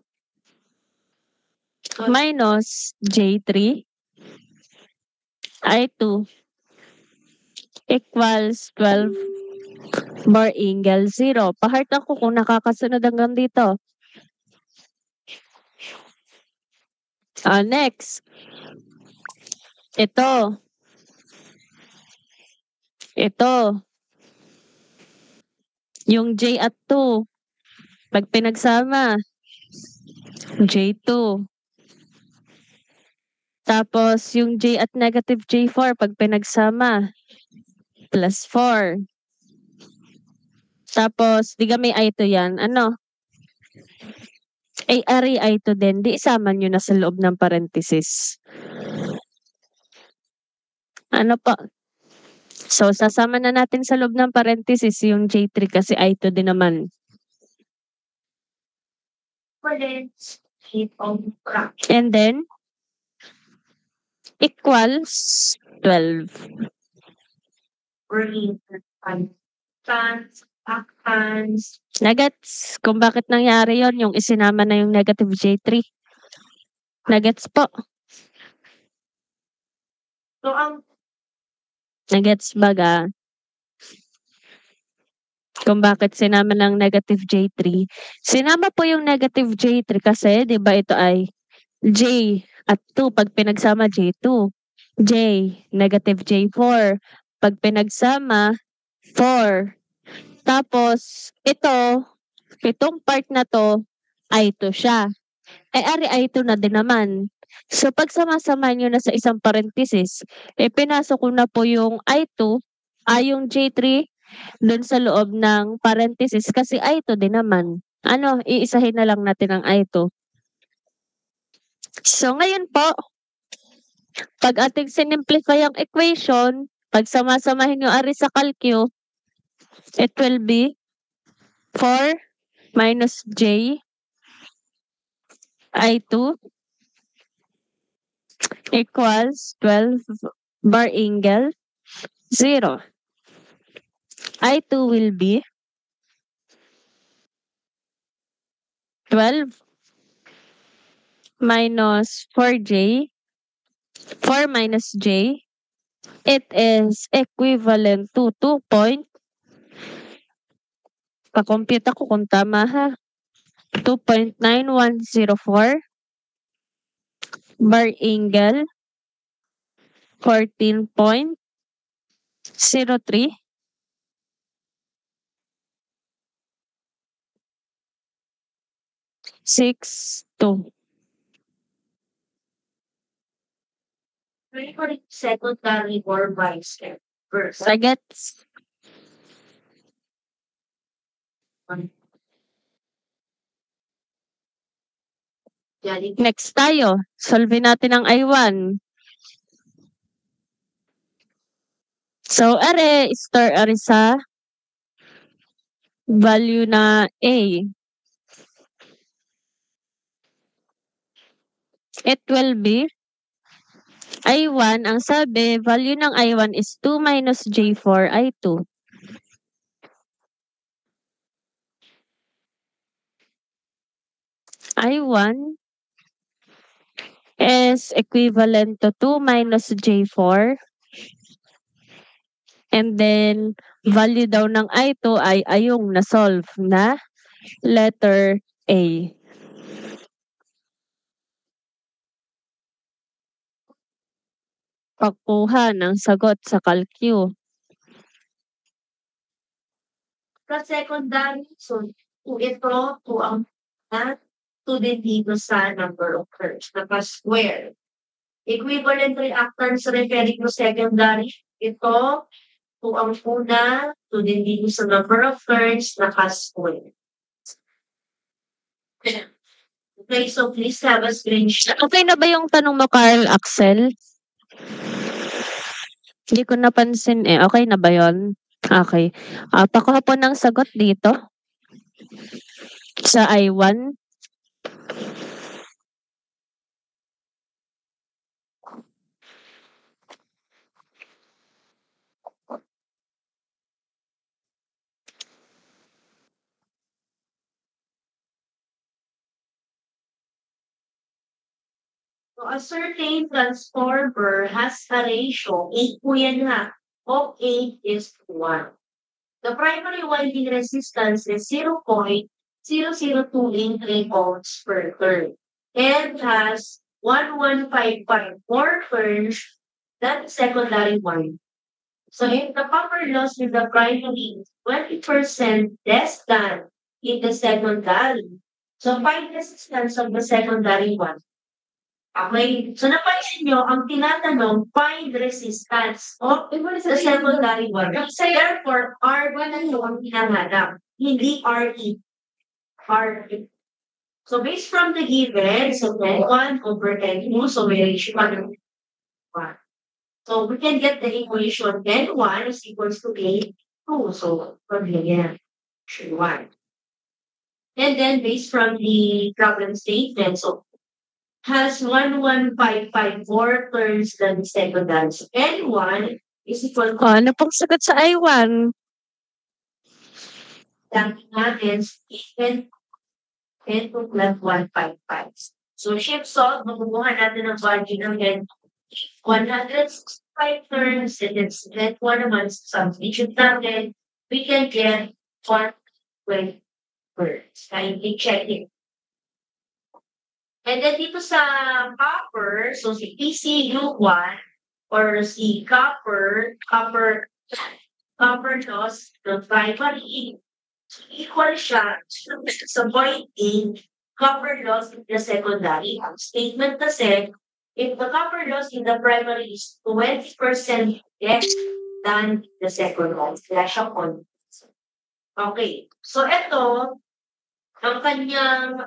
minus J3 I2 equals 12 bar angle 0. Pahart ako kung nakakasunod hanggang dito. Next. Ito. Yung J at 2. Pag pinagsama, J2. Tapos, yung J at negative J4, pag pinagsama, plus 4. Tapos, di ka may I2 yan. Ano? Ay, ari I2 din. Di isama nyo na sa loob ng parenthesis. Ano pa? So, sasama na natin sa loob ng parenthesis yung J3 kasi I2 din naman. And then, equals 12. Nagets, kung bakit nangyari yon yung isinama na yung negative J3. Nagets po. So, ang Nagets baga. Kung bakit sinama ng negative J3. Sinama po yung negative J3 kasi, di ba ito ay J at 2 pag pinagsama J2. J, negative J4. Pag pinagsama, 4. Tapos, itong part na to, I2 siya. Ari I2 na din naman. So, pag sama-sama nyo na sa isang parenthesis, pinasok ko na po yung I2, yung J3, dun sa loob ng parenthesis kasi I2 din naman. Iisahin na lang natin ang I2. So, ngayon po, pag ating sinimplify ang equation, pag sama-samahin yung ari sa calcu, it will be 4 minus J I2 equals 12 bar angle 0. I2 will be 12 minus 4J. 4 minus J. It is equivalent to 2 point. Pa-compute ako kung tama ha. 2.9104 bar angle 14.03 6.2. secondary or vice versa. Sagets. Next tayo. Solve natin ang I1. So, store sa value na A. It will be I1. Ang sabi, value ng I1 is 2 minus J4 I2. I1 is equivalent to 2 minus J4. And then, value daw ng I2 ay yung na-solve na letter A. Pagkuha ng sagot sa CalQ. Sa secondary, so ito, ang din dito sa number of curves, naka-square. Equivalent reactants referring to secondary, ito, ang una, din dito sa number of curves, naka-square. Okay, so please have a screenshot. Okay na ba yung tanong mo, Carl Axel? Hindi ko napansin eh. Okay na ba yon? Okay. Pakuha po ng sagot dito. Sa I1. So a certain transformer has a ratio, 8 po yan ha, of 8 is to 1. The primary winding resistance is 0.0023 ohms per turn and has 1155 turns than secondary one. So if the copper loss in the primary is 20% less than in the secondary, so find resistance of the secondary one. Okay, so napansin nyo, ang tinatanong, find resistance of the secondary one. Therefore, R1 na yun ang hinahanap, hindi RE. RE. So based from the given, so 1 over N2, so may ratio pa ng 1. So we can get the equation N1 is equals to A2. So from here, 1. And then based from the problem statement, so has 1155 turns than the secondary. So N1 is equal to Ano pong sagot sa I1? natin N2 plus 155. So shift solve, mabubuhan natin ang value ng N 165 turns and then N1 naman substitute natin, we can get 120 turns. Kaya i-check it. And then dito sa copper, so si PCU1 or si copper loss ng primary, so equal siya sa point A, copper loss in the secondary. Ang statement kasi, if the copper loss in the primary is 20% less than the secondary, kaya siya point. Okay, so ito, ang kanyang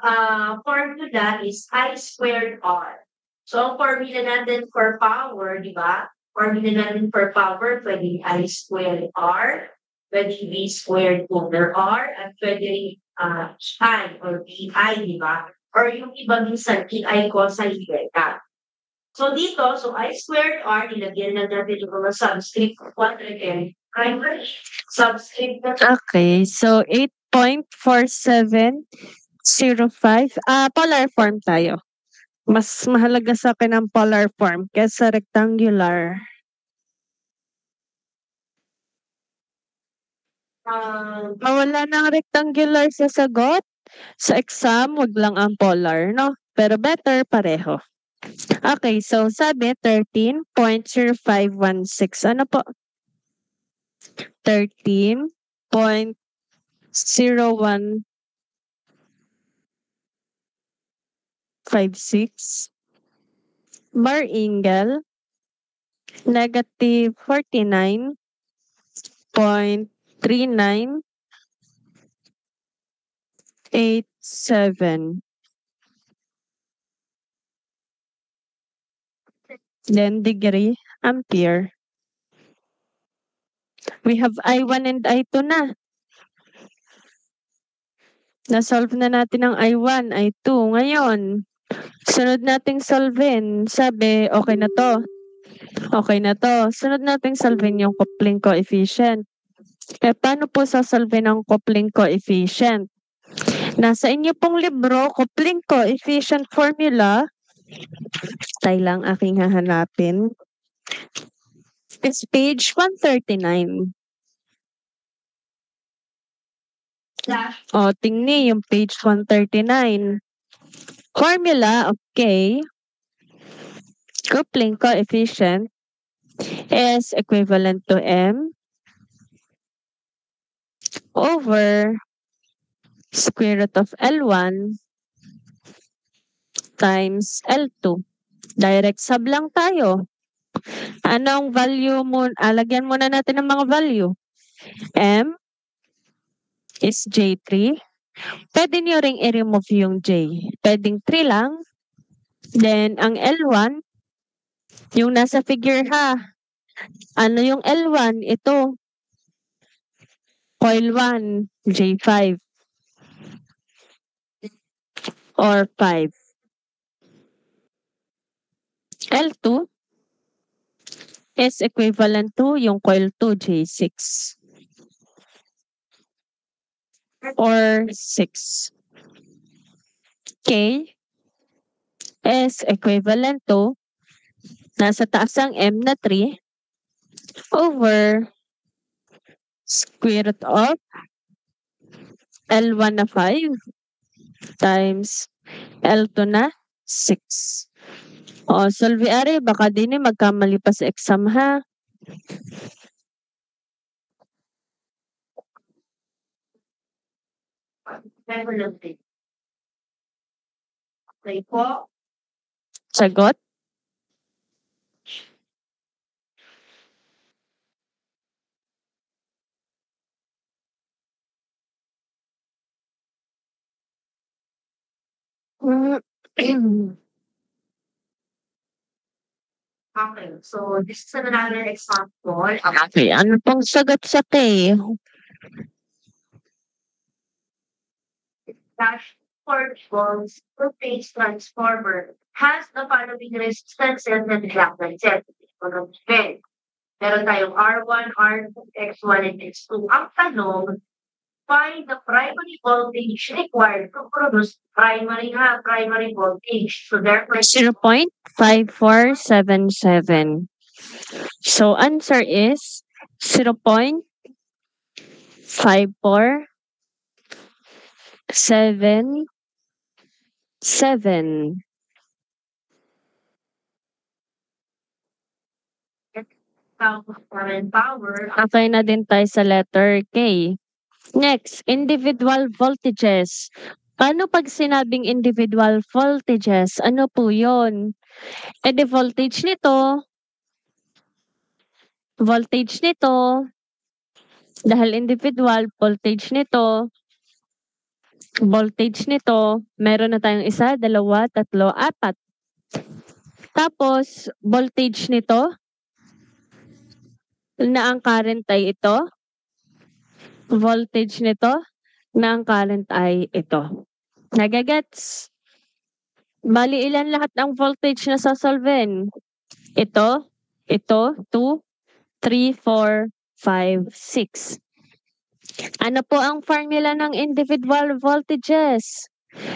formula is I squared R. So, ang formula natin for power, di ba? Formula natin for power, pwede I squared R, pwede V squared over R, at pwede I or VI, di ba? Or yung iba minsan, I cosine beta. So, dito, so I squared R, nilagyan na natin yung mga subscript 1 again. Primary subscript na Okay, so 8.4705. Polar form tayo. Mas mahalaga sa akin ang polar form kaysa rectangular. Wala nang rectangular sa sagot. Sa exam, wag lang ang polar, no? Pero better pareho. Okay, so sabi 13.0516. Ano po? 13.0156. Bar angle, negative 49.3987. Then degree, ampere. We have I1 and I2 na. Na-solve na natin ang I1, I2. Ngayon, sunod nating solvein. Sabi, okay na to. Okay na to. Sunod nating solvein yung coupling coefficient. Paano po sasolvein ang coupling coefficient? Nasa inyo pong libro, coupling coefficient formula, tayo lang aking hahanapin, is page 139. O, tingni yung page 139. Formula of K, coupling coefficient, is equivalent to M over square root of L1 times L2. Direct sub lang tayo. Anong value mo? Lagyan muna natin ng mga value. M is J3. Pwede nyo ring i-remove yung J. Pwedeng 3 lang. Then, ang L1, yung nasa figure ha. Ano yung L1? Ito. Coil 1, J5. Or 5. L2 is equivalent to yung coil 2, J6. Or 6. K is equivalent to nasa taas ang M na 3 over square root of L1 na 5 times L2 na 6. O, solviare, baka din magkamali pa sa exam ha. Definitely. Okay po. Sagot? Okay, so this is another example. Okay, ano pong sagot sa K? Dash 4 volts two-phase transformer has the following resistance and reactance. Meron tayong R1, R2, X1, and X2. Ang tanong, find the primary voltage required to produce primary voltage. So therefore, 0.5477. So answer is 0.5477. current power. Okay na din tayo sa letter K. Next, individual voltages. Paano pag sinabing individual voltages? Ano po yun? The voltage nito, dahil individual, voltage nito, meron na tayong 1, 2, 3, 4. Tapos, voltage nito, na ang current ay ito. Voltage nito, na ang current ay ito. Nagagets? Bali, ilan lahat ang voltage na sasolven? Ito, 2, 3, 4, 5, 6. Ano po ang formula ng individual voltages?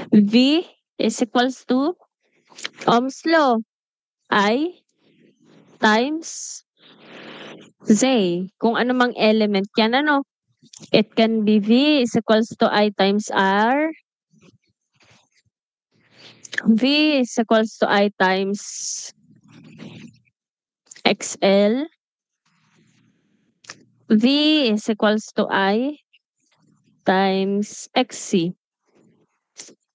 V is equals to Ohm's law. I times Z. Kung ano mang element yan, ano? It can be V is equals to I times R. V is equals to I times XL. V is equals to I times XC.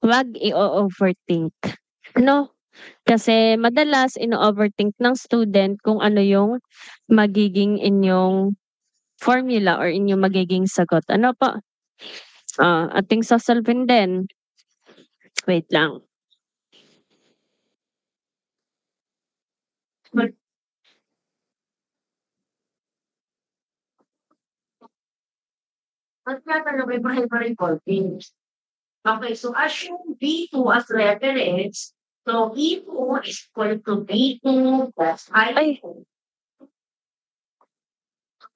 Wag i-overthink. No? Kasi madalas ino-overthink ng student kung ano yung magiging inyong formula or inyong magiging sagot. Ano pa? Ating sasolvin din. Wait lang. At tatanong may primary voltage. Okay, so assume V2 as reference. So V2 is equal to V2 plus I2.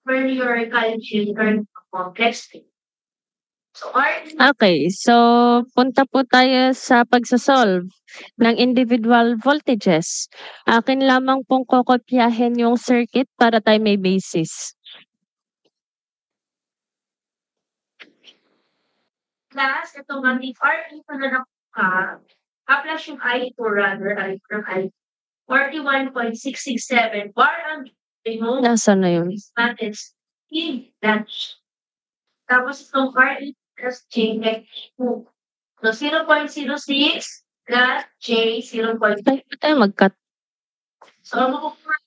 For your calculator complexity. So R Okay, so punta po tayo sa pagsasolve ng individual voltages. Akin lamang pong kokopyahin yung circuit para tayo may basis. plus, ito nga, if R2 na lang ka, plus yung I2 rather, I2, 41.667 bar ang remove Nasaan na yun? natin in dash. Tapos itong R8 plus J like 2. So 0.06 plus J 0. Ay, ba't tayo mag-cut? So makukuha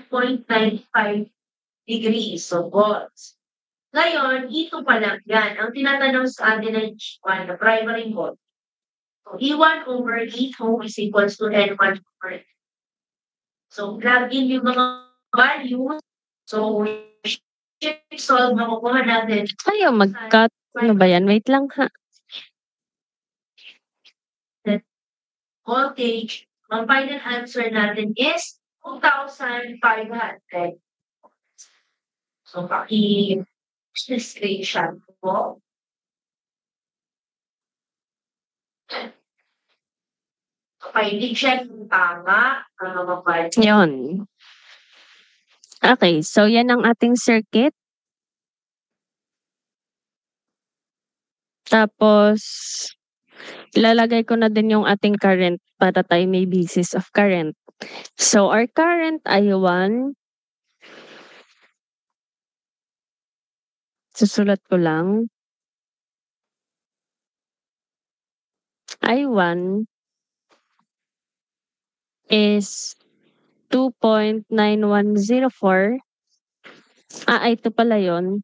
1.95 degrees. So volts. Ngayon, ito pa lang yan. Ang tinatanong sa atin ay G1, the primary volt. So E1 over E2 is equals to N1 over N2. So plug in yung mga values. So shift solve, makukuha natin. Ayaw mag-cut. Ano ba yan? Wait lang ha. Voltage. Ang final answer natin is 2,500. So paki-screenshot po. Okay, check kung tama ang mga values. Yun. Okay, so yan ang ating circuit. Tapos, ilalagay ko na din yung ating current para tayo may basis of current. So, our current ay 1. Susulat ko lang. I1 is 2.9104. I2 pala yun.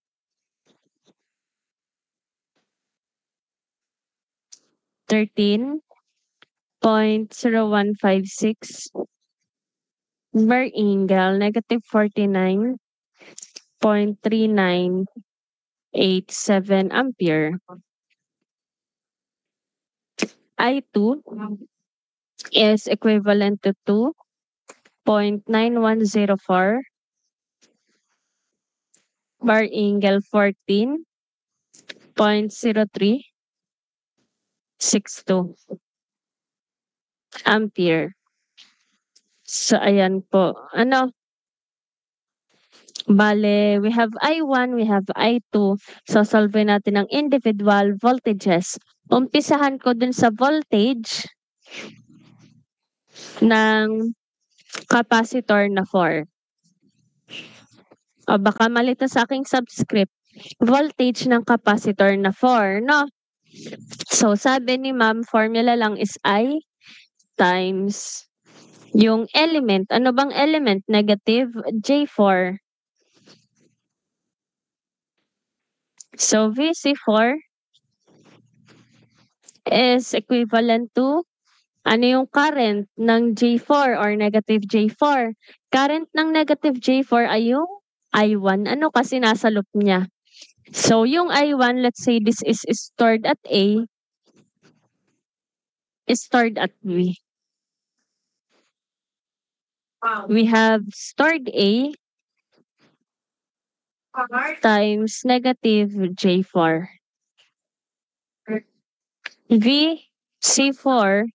13.0156 bar angle negative 49.3987 ampere. I2 is equivalent to 2.9104 bar angle 14.0362 ampere. So, ayan po. Bale, we have I1, we have I2. So, solve natin ang individual voltages. Umpisahan ko dun sa voltage ng capacitor na 4. O baka malito sa aking subscript. Voltage ng capacitor na 4, no? So, sabi ni ma'am, formula lang is I times yung element. Ano bang element? Negative J4. So, VC4 is equivalent to ano yung current ng J4 or negative J4? Current ng negative J4 ay yung I1. Ano kasi nasa loop niya? So, yung I1, let's say this is stored at A, is stored at B. Wow. We have stored A times negative J4. VC4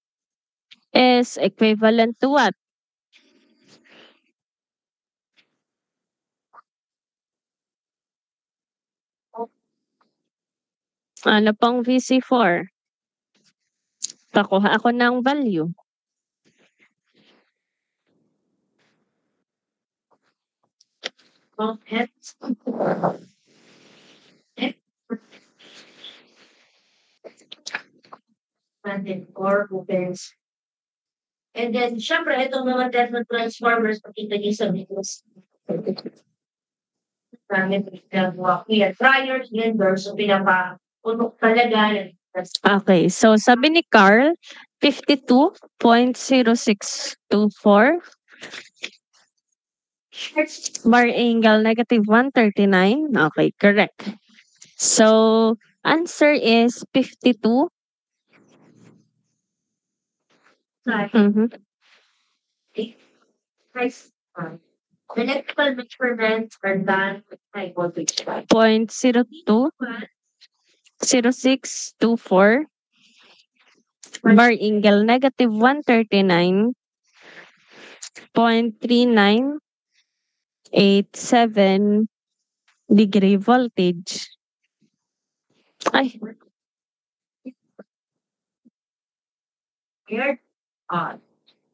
is equivalent to what? Ano pang VC4? Pakuha ako ng value. And then, syempre, itong mga Tesla transformers, pakita niyo sa videos. Prior cylinder, so pinapapunok talaga. Okay, so sabi ni Carl, 52.0624 Bar angle, -139. Okay, correct. So, answer is 52. Mhm. Electrical measurements are done with high voltage line. 0.02, 0624. Bar angle, -139.3987 degree voltage. Ay, Here on.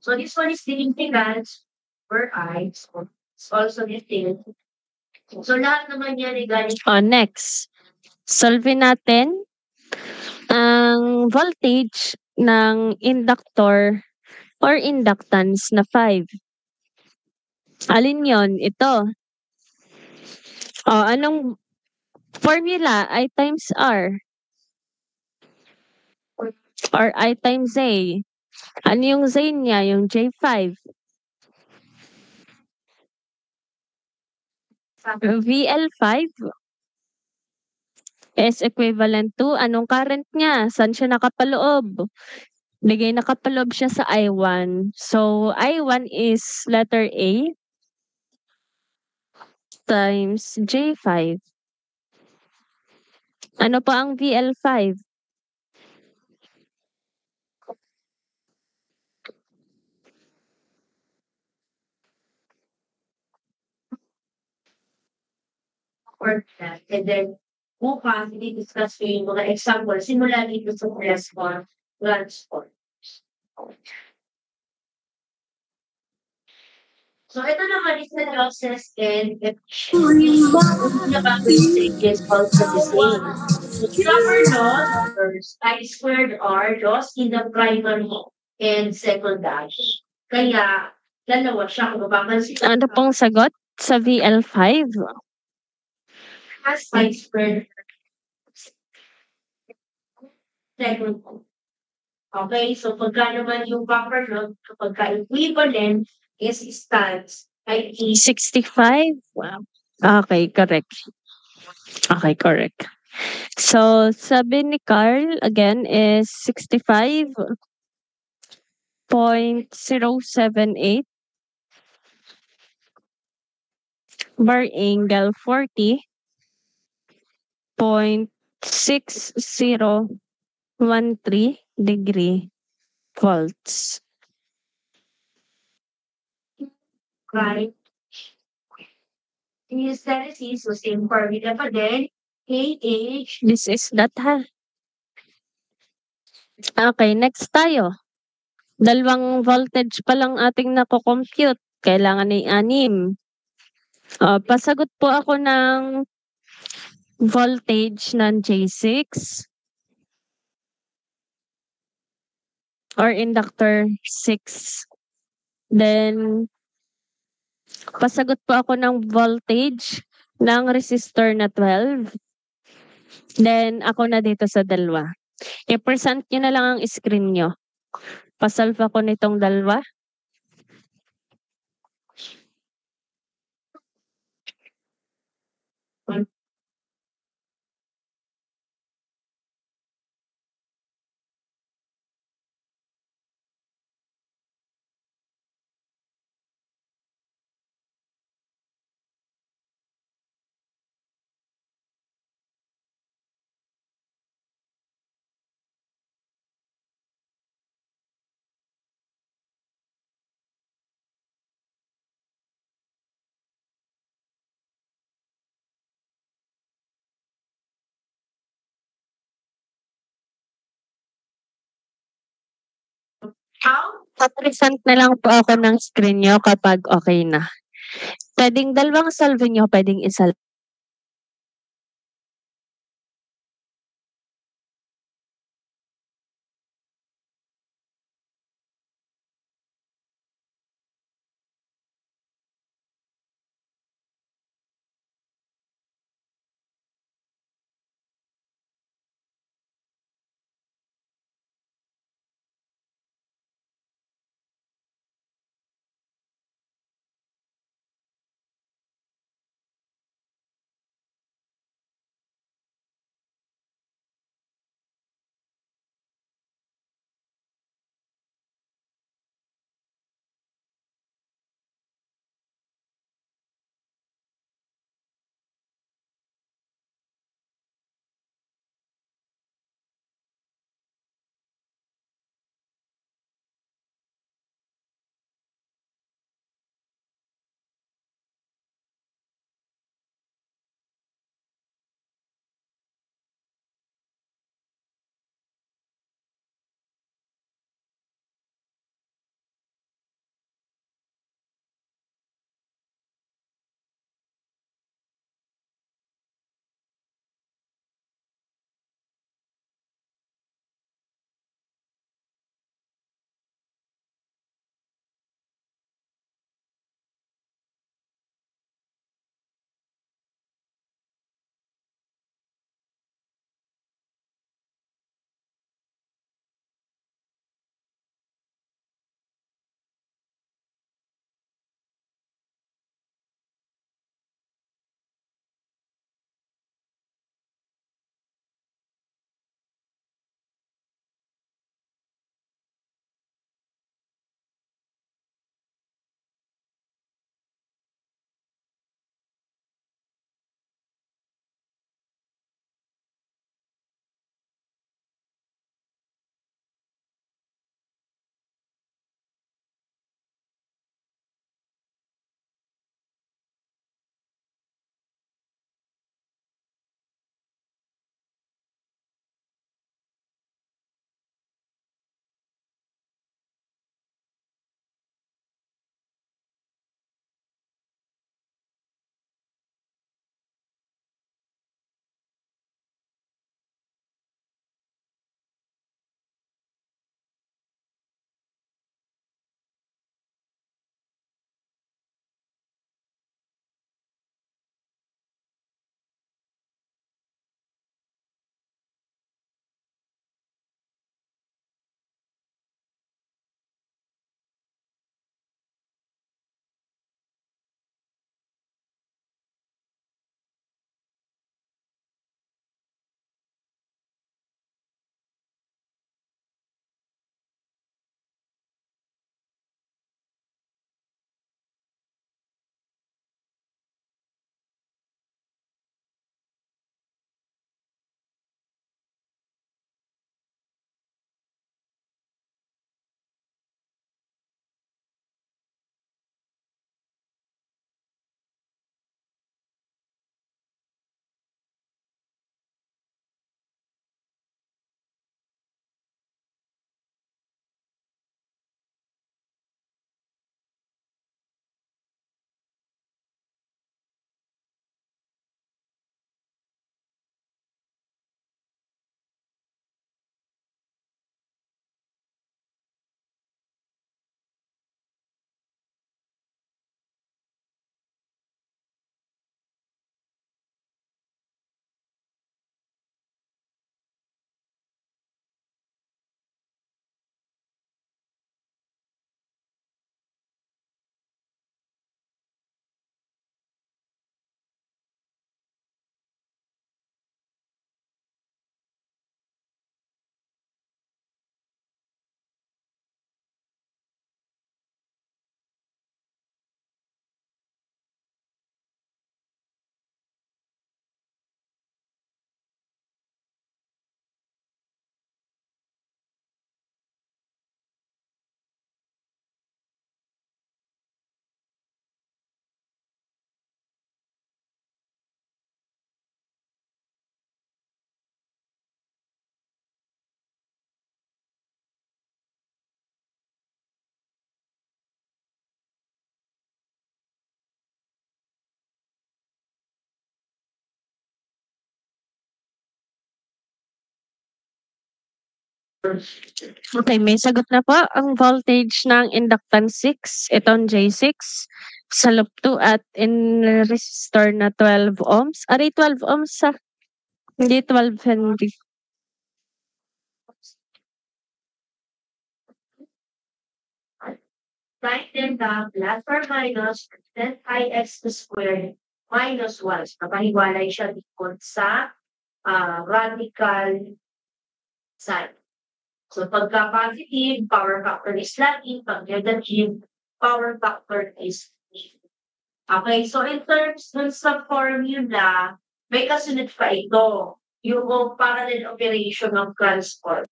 So this one is the impedance per I. So it's also detailed. So lahat naman yan ay galing next. Solve natin ang voltage ng inductor or inductance na 5. Alin yon? Ito. Anong formula? I times R or I times A. Ano yung Z niya? Yung J5. sa VL5 is equivalent to anong current niya? Saan siya nakapaloob? Bigay nakapaloob siya sa I1. So, I1 is letter A times J5. Ano pa ang VL5? or that. And then bukas, i-discuss ko yung mga example simula dito sa class 1, transport. So ito naman is the losses and efficiency. Yung nabagay sa is also the same. So proper law numbers I squared R lost in the primary and secondary. Kaya dalawa siya kung mapapansin. Ano pong sagot sa VL5? As I squared second. Okay, so pagka naman yung proper law, kapag equivalent is stands ay 65? Wow. Okay, correct. Okay, correct. So, sabi ni Carl, again, is 65.078. Bar angle 40.6013 degree volts. right? In hysteresis, so same formula pa din. KH, This is that, ha? Okay, next tayo. Dalawang voltage pa lang ating nako-compute. Kailangan ay 6. Pasagot po ako ng voltage ng J6 or inductor 6. Then, pasagot po ako ng voltage ng resistor na 12. Then, ako na dito sa dalawa. I-present nyo na lang ang screen nyo. Pasolve ako nitong dalawa. how? Pa-present na lang po ako ng screen nyo kapag okay na. Pwedeng dalawang solve nyo, pwedeng isa Okay, may sagot na po. Ang voltage ng inductance 6, itong J6, sa loop 2 at in resistor na 12 ohms. Aray, 12 ohms sa hindi 12 Henry. Write them down plus or minus then ix squared minus 1. So, napahiwalay siya dito sa radical sign. So, pagka positive, power factor is lagging. Pag negative, power factor is leading. Okay, so in terms dun sa formula, may kasunod pa ito. Yung parallel operation of transport.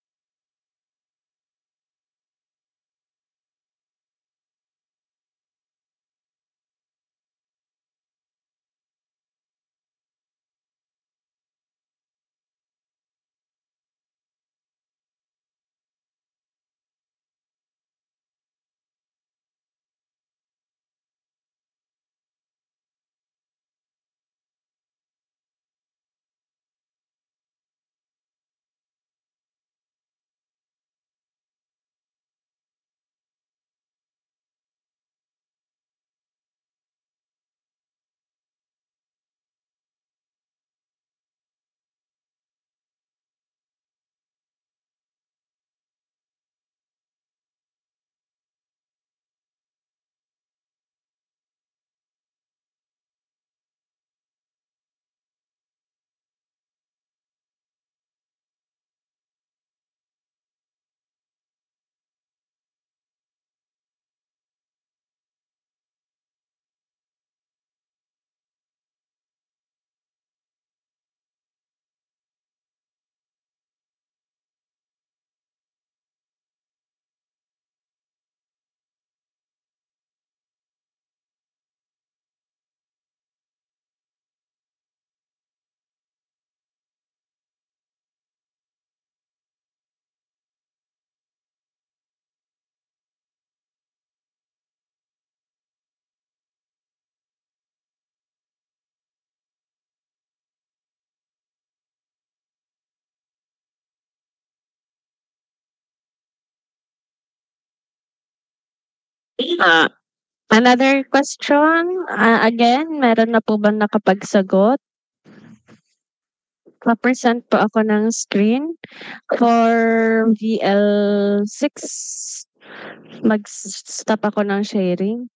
Another question. Again, meron na po ba nakapagsagot? Pa-present po ako ng screen. For VL6, mag-stop ako ng sharing.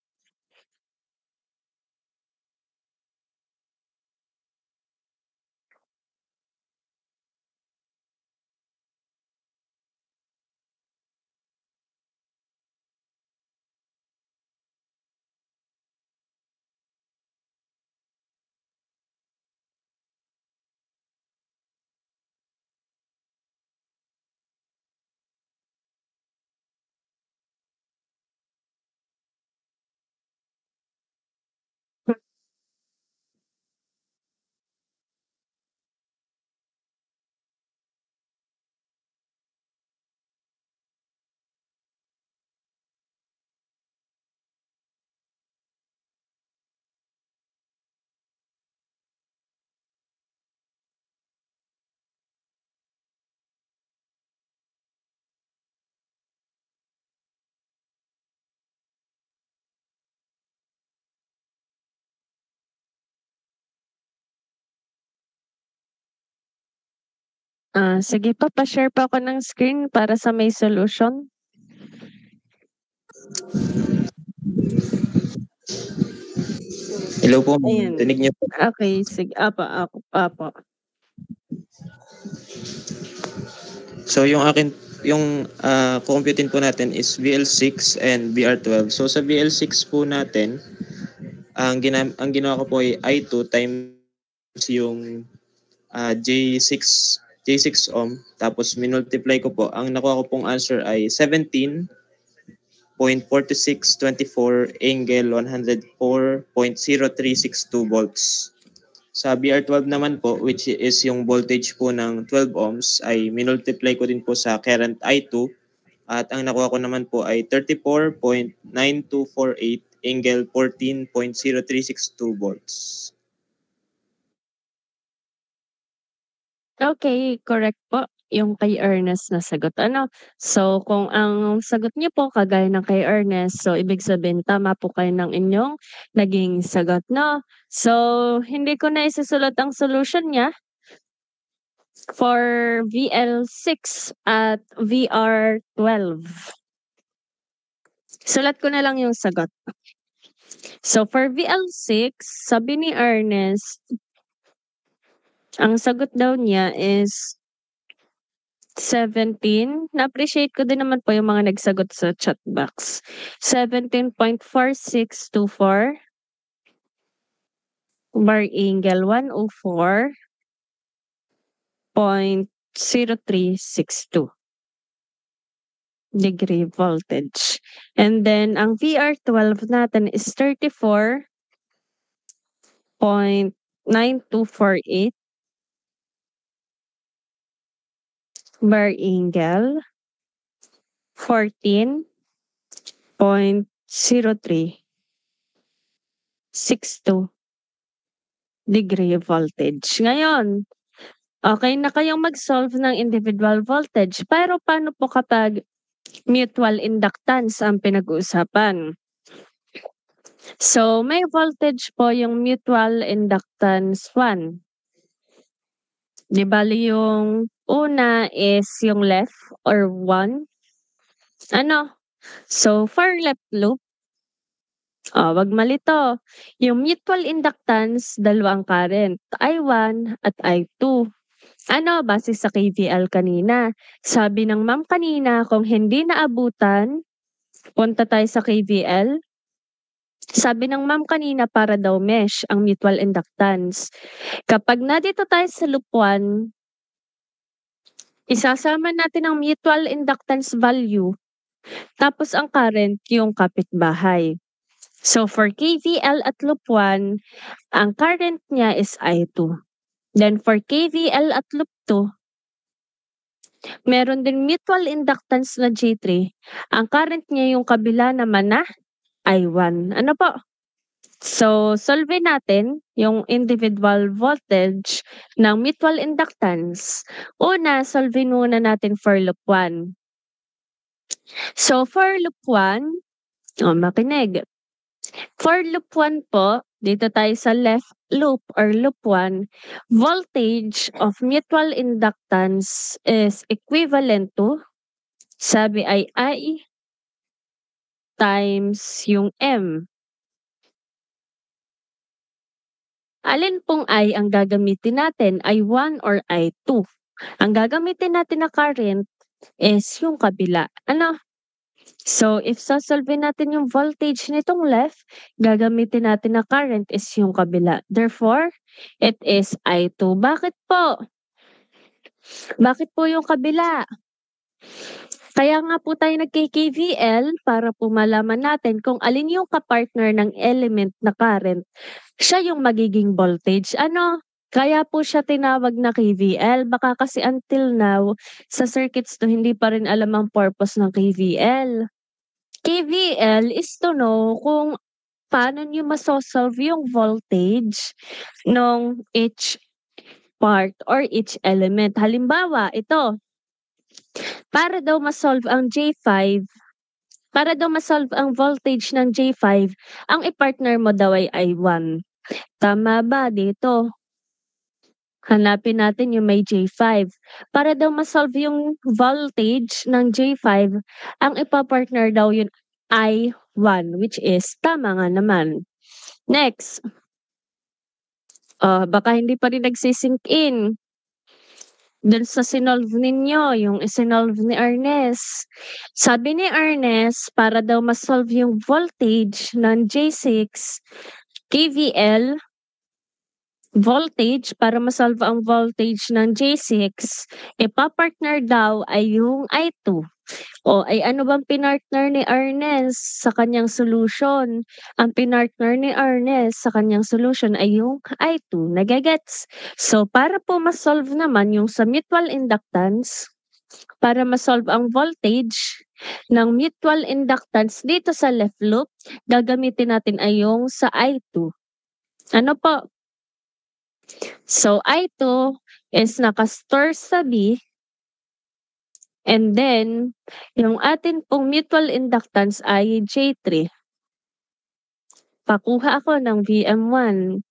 Sige po, pa-share po ako ng screen para sa may solution. Hello po, Ayan. tinig niyo po. Okay, sige. Apo. So yung kukumputin po natin is VL6 and BR12. So sa VL6 po natin, ang ginawa ko po ay I2 times yung J6 ohm, tapos minultiply ko po. Ang nakuha ko pong answer ay 17.4624 angle 104.0362 volts. Sa BR12 naman po, which is yung voltage po ng 12 ohms, ay minultiply ko din po sa current I2 at ang nakuha ko naman po ay 34.9248 angle 14.0362 volts. Okay, correct po. yung kay Ernest na sagot. Ano? So, kung ang sagot niyo po kagaya ng kay Ernest, so ibig sabihin tama po kayo ng inyong naging sagot, no? So, hindi ko na isusulat ang solution niya for VL6 at VR12. Sulat ko na lang yung sagot. So, for VL6, sabi ni Ernest, ang sagot daw niya is 17. Na-appreciate ko din naman po yung mga nagsagot sa chat box. 17.4624 bar angle 104.0362 degree voltage. And then, ang VR12 natin is 34.9248 bar angle 14.0362 degree voltage. Ngayon, okay na kayong mag-solve ng individual voltage. Pero paano po kapag mutual inductance ang pinag-uusapan? So, may voltage po yung mutual inductance 1. Di bali yung una is yung left or 1. Ano? So, for left loop, wag malito. Yung mutual inductance, dalawang current, I1 at I2. Ano, base sa KVL kanina. Sabi ng ma'am kanina, kung hindi naabutan, punta tayo sa KVL. Sabi ng ma'am kanina, para daw mesh ang mutual inductance. Kapag nandito tayo sa loop 1, isasama natin ang mutual inductance value, tapos ang current yung kapitbahay. So for KVL at loop 1, ang current niya is I2. Then for KVL at loop 2, meron din mutual inductance na J3. Ang current niya yung kabila naman na I1. Ano po? So, solve natin yung individual voltage ng mutual inductance. Una, solve muna natin for loop 1. So, for loop 1, makinig. For loop 1 po, dito tayo sa left loop or loop 1, voltage of mutual inductance is equivalent to, sabi ay I times yung M. Alin pong I ang gagamitin natin? I1 or I2? Ang gagamitin natin na current is yung kabila. Ano? So, if sasolve natin yung voltage nitong left, gagamitin natin na current is yung kabila. Therefore, it is I2. Bakit po? Bakit po yung kabila? Kaya nga po tayo nagkay-KVL para po malaman natin kung alin yung kapartner ng element na current. Siya yung magiging voltage. Ano? Kaya po siya tinawag na KVL. Baka kasi until now, sa circuits to hindi pa rin alam ang purpose ng KVL. KVL is to know kung paano nyo masosolve yung voltage ng each part or each element. Halimbawa, ito. Para daw masolve ang J5, para daw masolve ang voltage ng J5, ang i-partner mo daw ay I1. Tama ba dito? Hanapin natin yung may J5. Para daw masolve yung voltage ng J5, ang ipa-partner daw yung I1, which is tama nga naman. Next. Baka hindi pa rin nagsisink in. Dun sa sinolve ninyo, yung isinolve ni Ernest. Sabi ni Ernest, para daw masolve yung voltage ng J6, KVL, voltage, para masolve ang voltage ng J6, ipapartner daw ay yung I2. O ay ano bang pinartner ni Ernest sa kanyang solution? Ang pinartner ni Ernest sa kanyang solution ay yung I2. Nagagets? So para po masolve naman yung sa mutual inductance, para masolve ang voltage ng mutual inductance dito sa left loop, gagamitin natin ay yung sa I2. Ano po? So I2 is nakastore sa B, And then, yung atin pong mutual inductance ay J3. Pakuha ako ng VM1.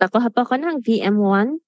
Pakuha pa ako ng VM1.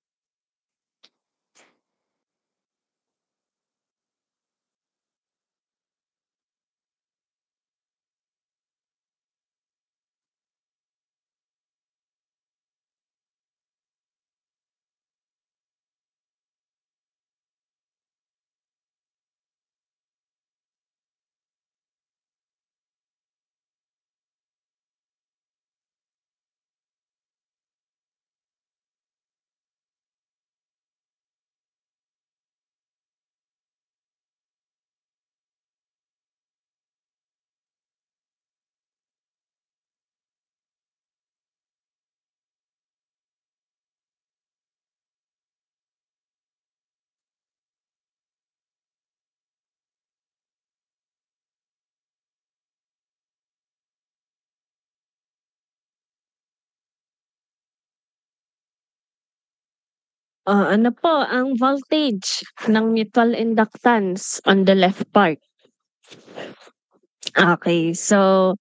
Ano po ang voltage ng mutual inductance on the left part? Okay, so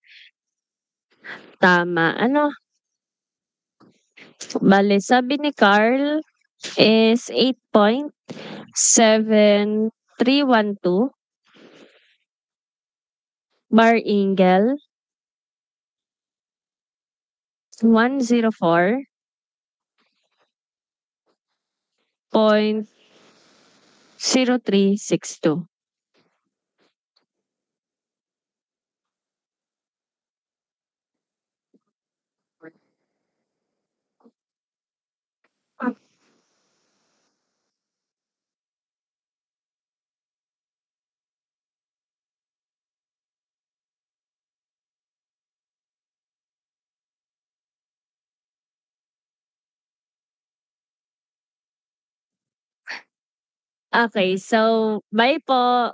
tama. Bale, sabi ni Carl is 8.7312 bar angle 104.0362. Okay, so bye po.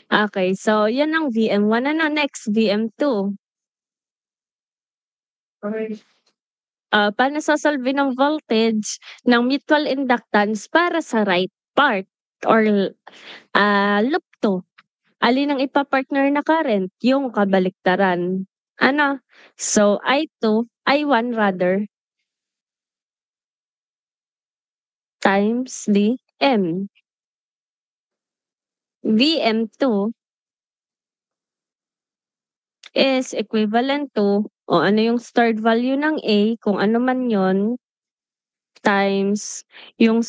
Okay, so yan ang VM1. Ano next? VM2. Paano sasolve ng voltage ng mutual inductance para sa right part or loop 2? Alin ang ipapartner na current? Yung kabaliktaran. So I2, I1 rather, times the M. VM2 is equivalent to, ano yung start value ng A, kung ano man yon, times yung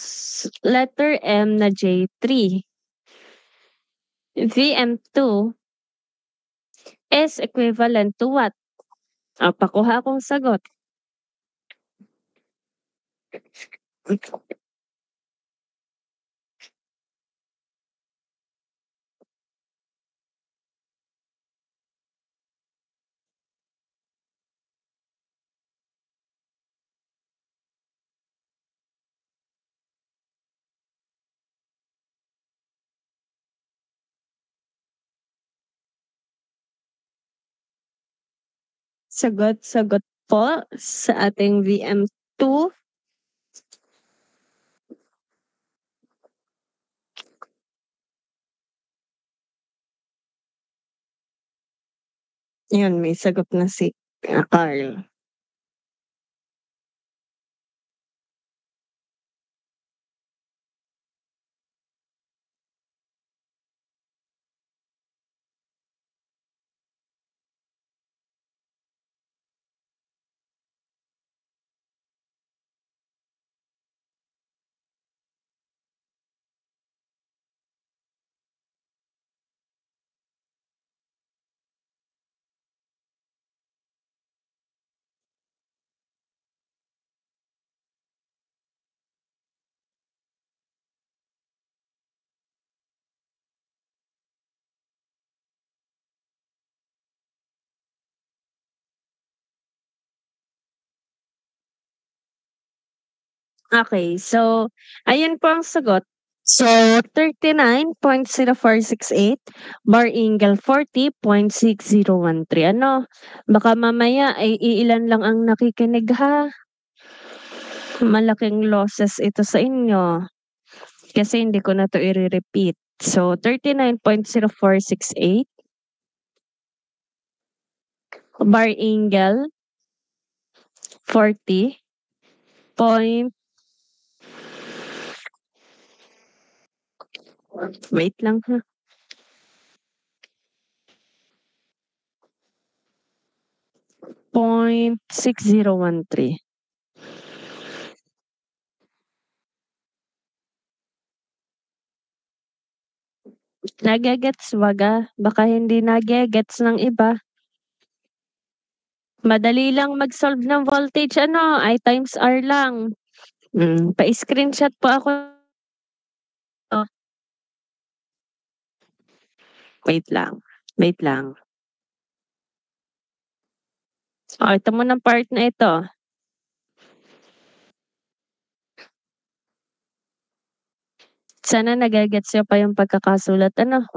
letter M na J3. VM2 is equivalent to what? Pakuha akong sagot. Sagot po sa ating VM2. Yun, may sagot na si Carl. Okay, so ayun po ang sagot. So 39.0468 bar angle 40.6013. Ano? Baka mamaya ay iilan lang ang nakikinig ha. Malaking losses ito sa inyo. Kasi hindi ko na to i-repeat. So 39.0468 bar angle 40 point wait lang ha. .6013. Nagegets baga? Baka hindi nagegets ng iba. Madali lang mag-solve ng voltage ano, I times R lang. Pa-screenshot po ako. Oh, wait lang. Wait lang. Oh, ito mo ng part na ito. Sana nagegets nyo pa yung pagkakasulat. Ano?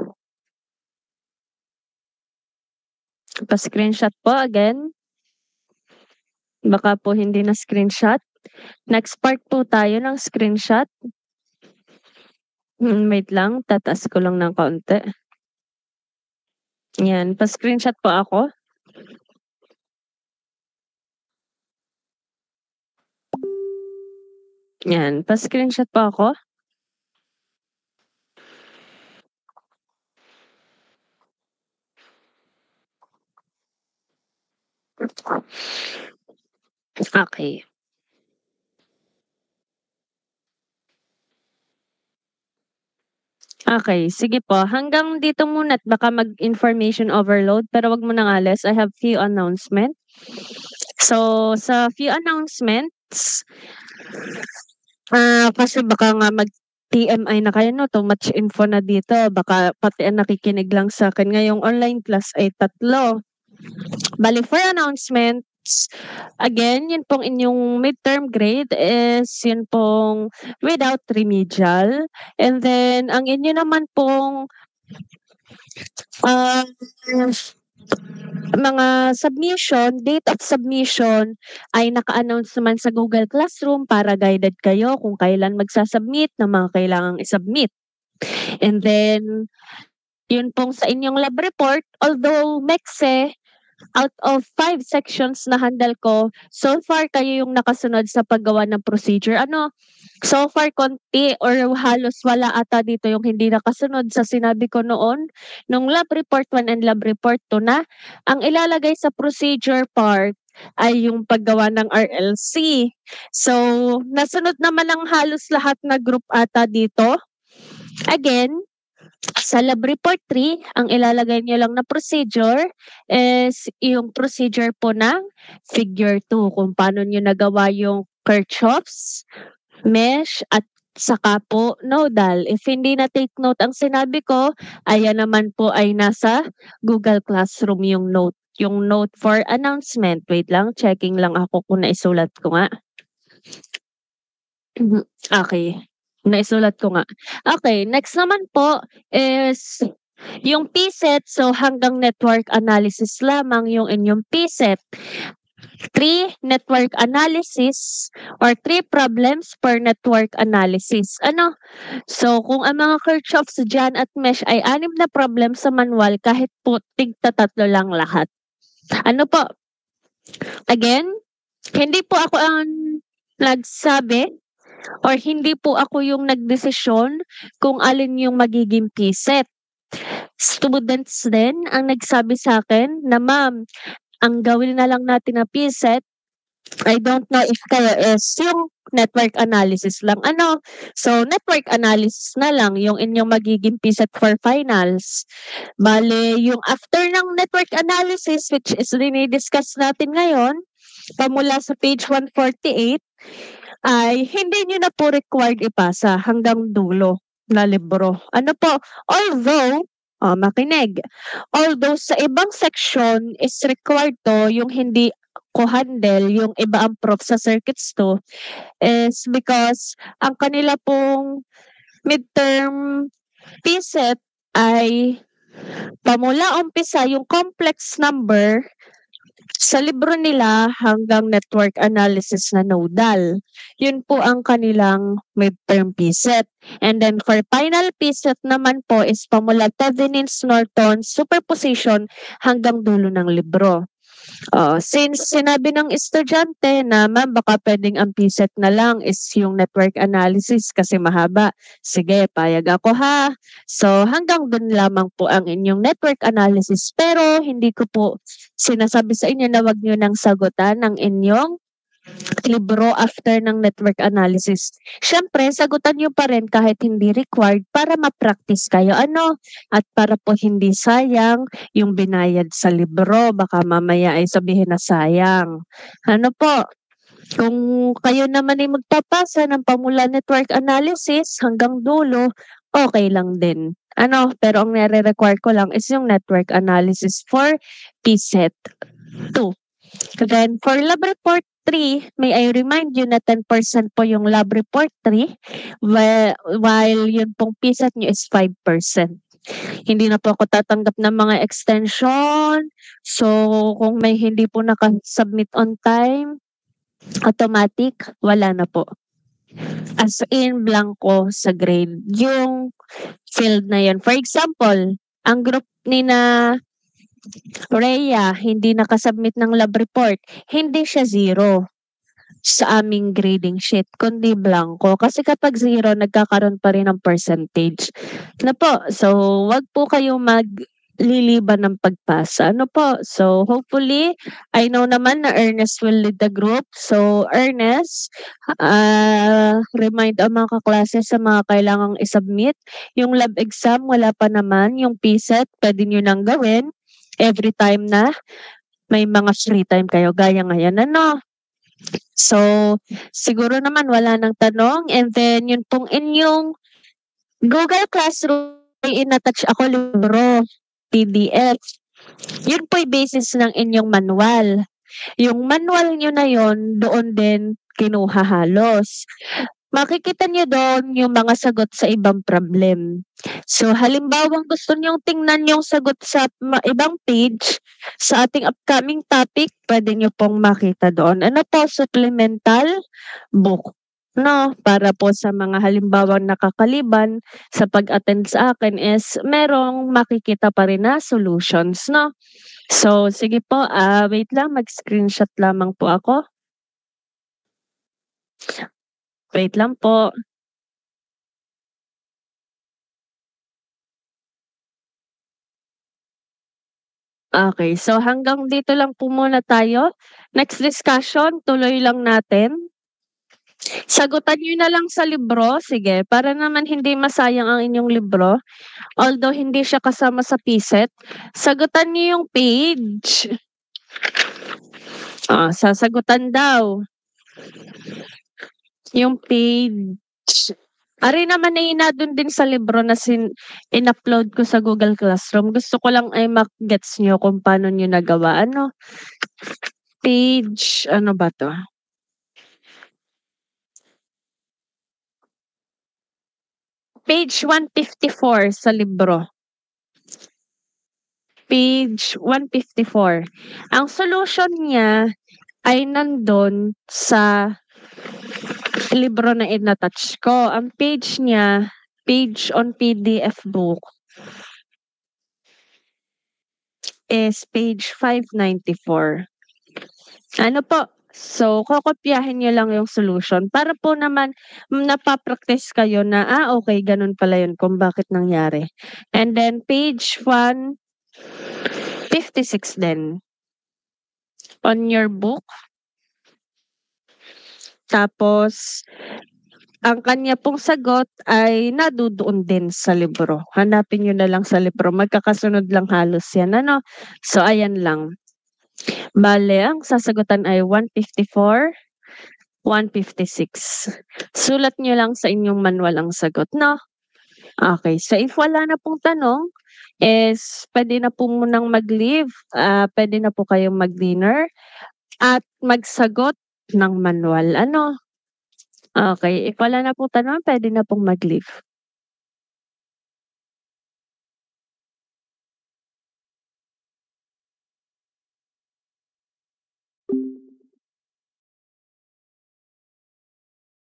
Pa-screenshot po again. Baka po hindi na screenshot. Next part po tayo ng screenshot. Wait lang, tataas ko lang ng kaunti. Yan, pa-screenshot po ako. Yan, pa-screenshot po ako. Okay. Okay, sige po. Hanggang dito muna at baka mag-information overload pero wag mo nang alis. I have few announcement. So, sa few announcements, kasi baka nga mag-TMI na kayo, no? Too much info na dito. Baka pati ang nakikinig lang sa akin. Ngayong online class ay 3. Bali, for announcements, again, yun pong inyong midterm grade is yun pong without remedial. And then, ang inyo naman pong mga submission, date of submission ay naka-announce naman sa Google Classroom para guided kayo kung kailan magsasubmit ng mga kailangang isubmit. And then, yun pong sa inyong lab report, although MEXE, out of 5 sections na handle ko, so far kayo yung nakasunod sa paggawa ng procedure. Ano, so far konti or halos wala ata dito yung hindi nakasunod sa sinabi ko noon nung lab report 1 and lab report 2 na ang ilalagay sa procedure part ay yung paggawa ng RLC. So, nasunod naman ang halos lahat na group ata dito. Again, sa lab report 3, ang ilalagay niyo lang na procedure is yung procedure po ng figure 2 kung paano niyo nagawa yung Kirchhoff's, mesh, at saka po nodal. If hindi na take note ang sinabi ko, ayan naman po ay nasa Google Classroom yung note. Yung note for announcement. Wait lang, checking lang ako kung naisulat ko nga. Okay. Naisulat ko nga. Okay, next naman po is yung PSET. So, hanggang network analysis lamang yung inyong PSET. 3 network analysis or 3 problems per network analysis. Ano? So, kung ang mga Kirchhoff's dyan at mesh ay 6 na problem sa manual, kahit po tigta-3 lang lahat. Ano po? Again, hindi po ako ang nagsabi or hindi po ako yung nagdesisyon kung alin yung magiging PSET. Students din ang nagsabi sa akin na ma'am, ang gawin na lang natin na PSET, I don't know if kayo is yung network analysis lang. Ano? So, network analysis na lang yung inyong magiging PSET for finals. Bale, yung after ng network analysis, which is dinidiscuss natin ngayon, pamula sa page 148, ay hindi nyo na po required ipasa hanggang dulo na libro. Ano po? Although, makinig. Although sa ibang section is required to yung hindi ko handle yung iba ang prof sa circuits 2 is because ang kanila pong midterm PSET ay pamula umpisa yung complex number sa libro nila hanggang network analysis na nodal. Yun po ang kanilang midterm PSET. And then for final PSET naman po is pamula Thevenin's, Norton, superposition hanggang dulo ng libro. Since sinabi ng estudyante na ma'am baka pwedeng ang PSET na lang is yung network analysis kasi mahaba. Sige, payag ako ha. So hanggang dun lamang po ang inyong network analysis. Pero hindi ko po sinasabi sa inyo na wag nyo nang sagutan ang inyong libro after ng network analysis. Siyempre, sagutan nyo pa rin kahit hindi required para ma-practice kayo. At para po hindi sayang yung binayad sa libro. Baka mamaya ay sabihin na sayang. Kung kayo naman ay magpapasa ng pamula network analysis hanggang dulo, okay lang din. Pero ang nare-require ko lang is yung network analysis for PSET 2. Then, for lab report 3, may I remind you na 10% po yung lab report 3 while yun pong PSET nyo is 5%. Hindi na po ako tatanggap ng mga extension. So, kung may hindi po nakasubmit on time, automatic, wala na po. As in, blanco sa grade. Yung field na yun. For example, ang group ni na Rhea, hindi nakasubmit ng lab report. Hindi siya 0 sa aming grading sheet, kundi blanco. Kasi kapag 0, nagkakaroon pa rin ng percentage. So, wag po kayo magliliban ng pagpasa. So, hopefully, I know naman na Ernest will lead the group. So, Ernest, remind ang mga kaklase sa mga kailangang isubmit. Yung lab exam, wala pa naman. Yung PSET, pwede nyo nang gawin every time na may mga free time kayo. Gaya ngayon, So, siguro naman wala nang tanong. And then, yun pong inyong Google Classroom, ay inattach ako libro, PDF. Yun po'y basis ng inyong manual. Yung manual nyo na yun, doon din kinuha halos. Makikita nyo doon yung mga sagot sa ibang problem. So, halimbawa gusto nyong tingnan yung sagot sa ibang page sa ating upcoming topic, pwede nyo pong makita doon. Supplemental book. Para po sa mga halimbawang nakakaliban sa pag-attend sa akin is merong makikita pa rin na solutions, So, sige po, wait lang, mag-screenshot lamang po ako. Wait lang po. Okay, so hanggang dito lang po muna tayo. Next discussion, tuloy lang natin. Sagutan nyo na lang sa libro, sige, para naman hindi masayang ang inyong libro. Although hindi siya kasama sa PSET, sagutan nyo yung page. Sasagutan daw. Yung page. Ari naman ay inadun din sa libro na in-upload ko sa Google Classroom. Gusto ko lang ay mag-gets nyo kung paano nyo nagawa. Page, ano ba to? Page 154 sa libro. Page 154. Ang solution niya ay nandun sa libro na in-attach ko. Ang page niya, page on PDF book, is page 594. So, kokopyahin nyo lang yung solution para po naman napapractice kayo na, okay, ganun pala yun kung bakit nangyari. And then, page 156 din. On your book. Tapos, ang kanya pong sagot ay nadudoon din sa libro. Hanapin nyo na lang sa libro. Magkakasunod lang halos yan. So, ayan lang. Bale, ang sasagutan ay 154, 156. Sulat nyo lang sa inyong manual ang sagot, Okay, so if wala na pong tanong, is pwede na po munang mag-leave. Pwede na po kayong mag-dinner. at magsagot ng manual. Ano? Okay, if wala na pong tanong, pwede na pong mag-leave.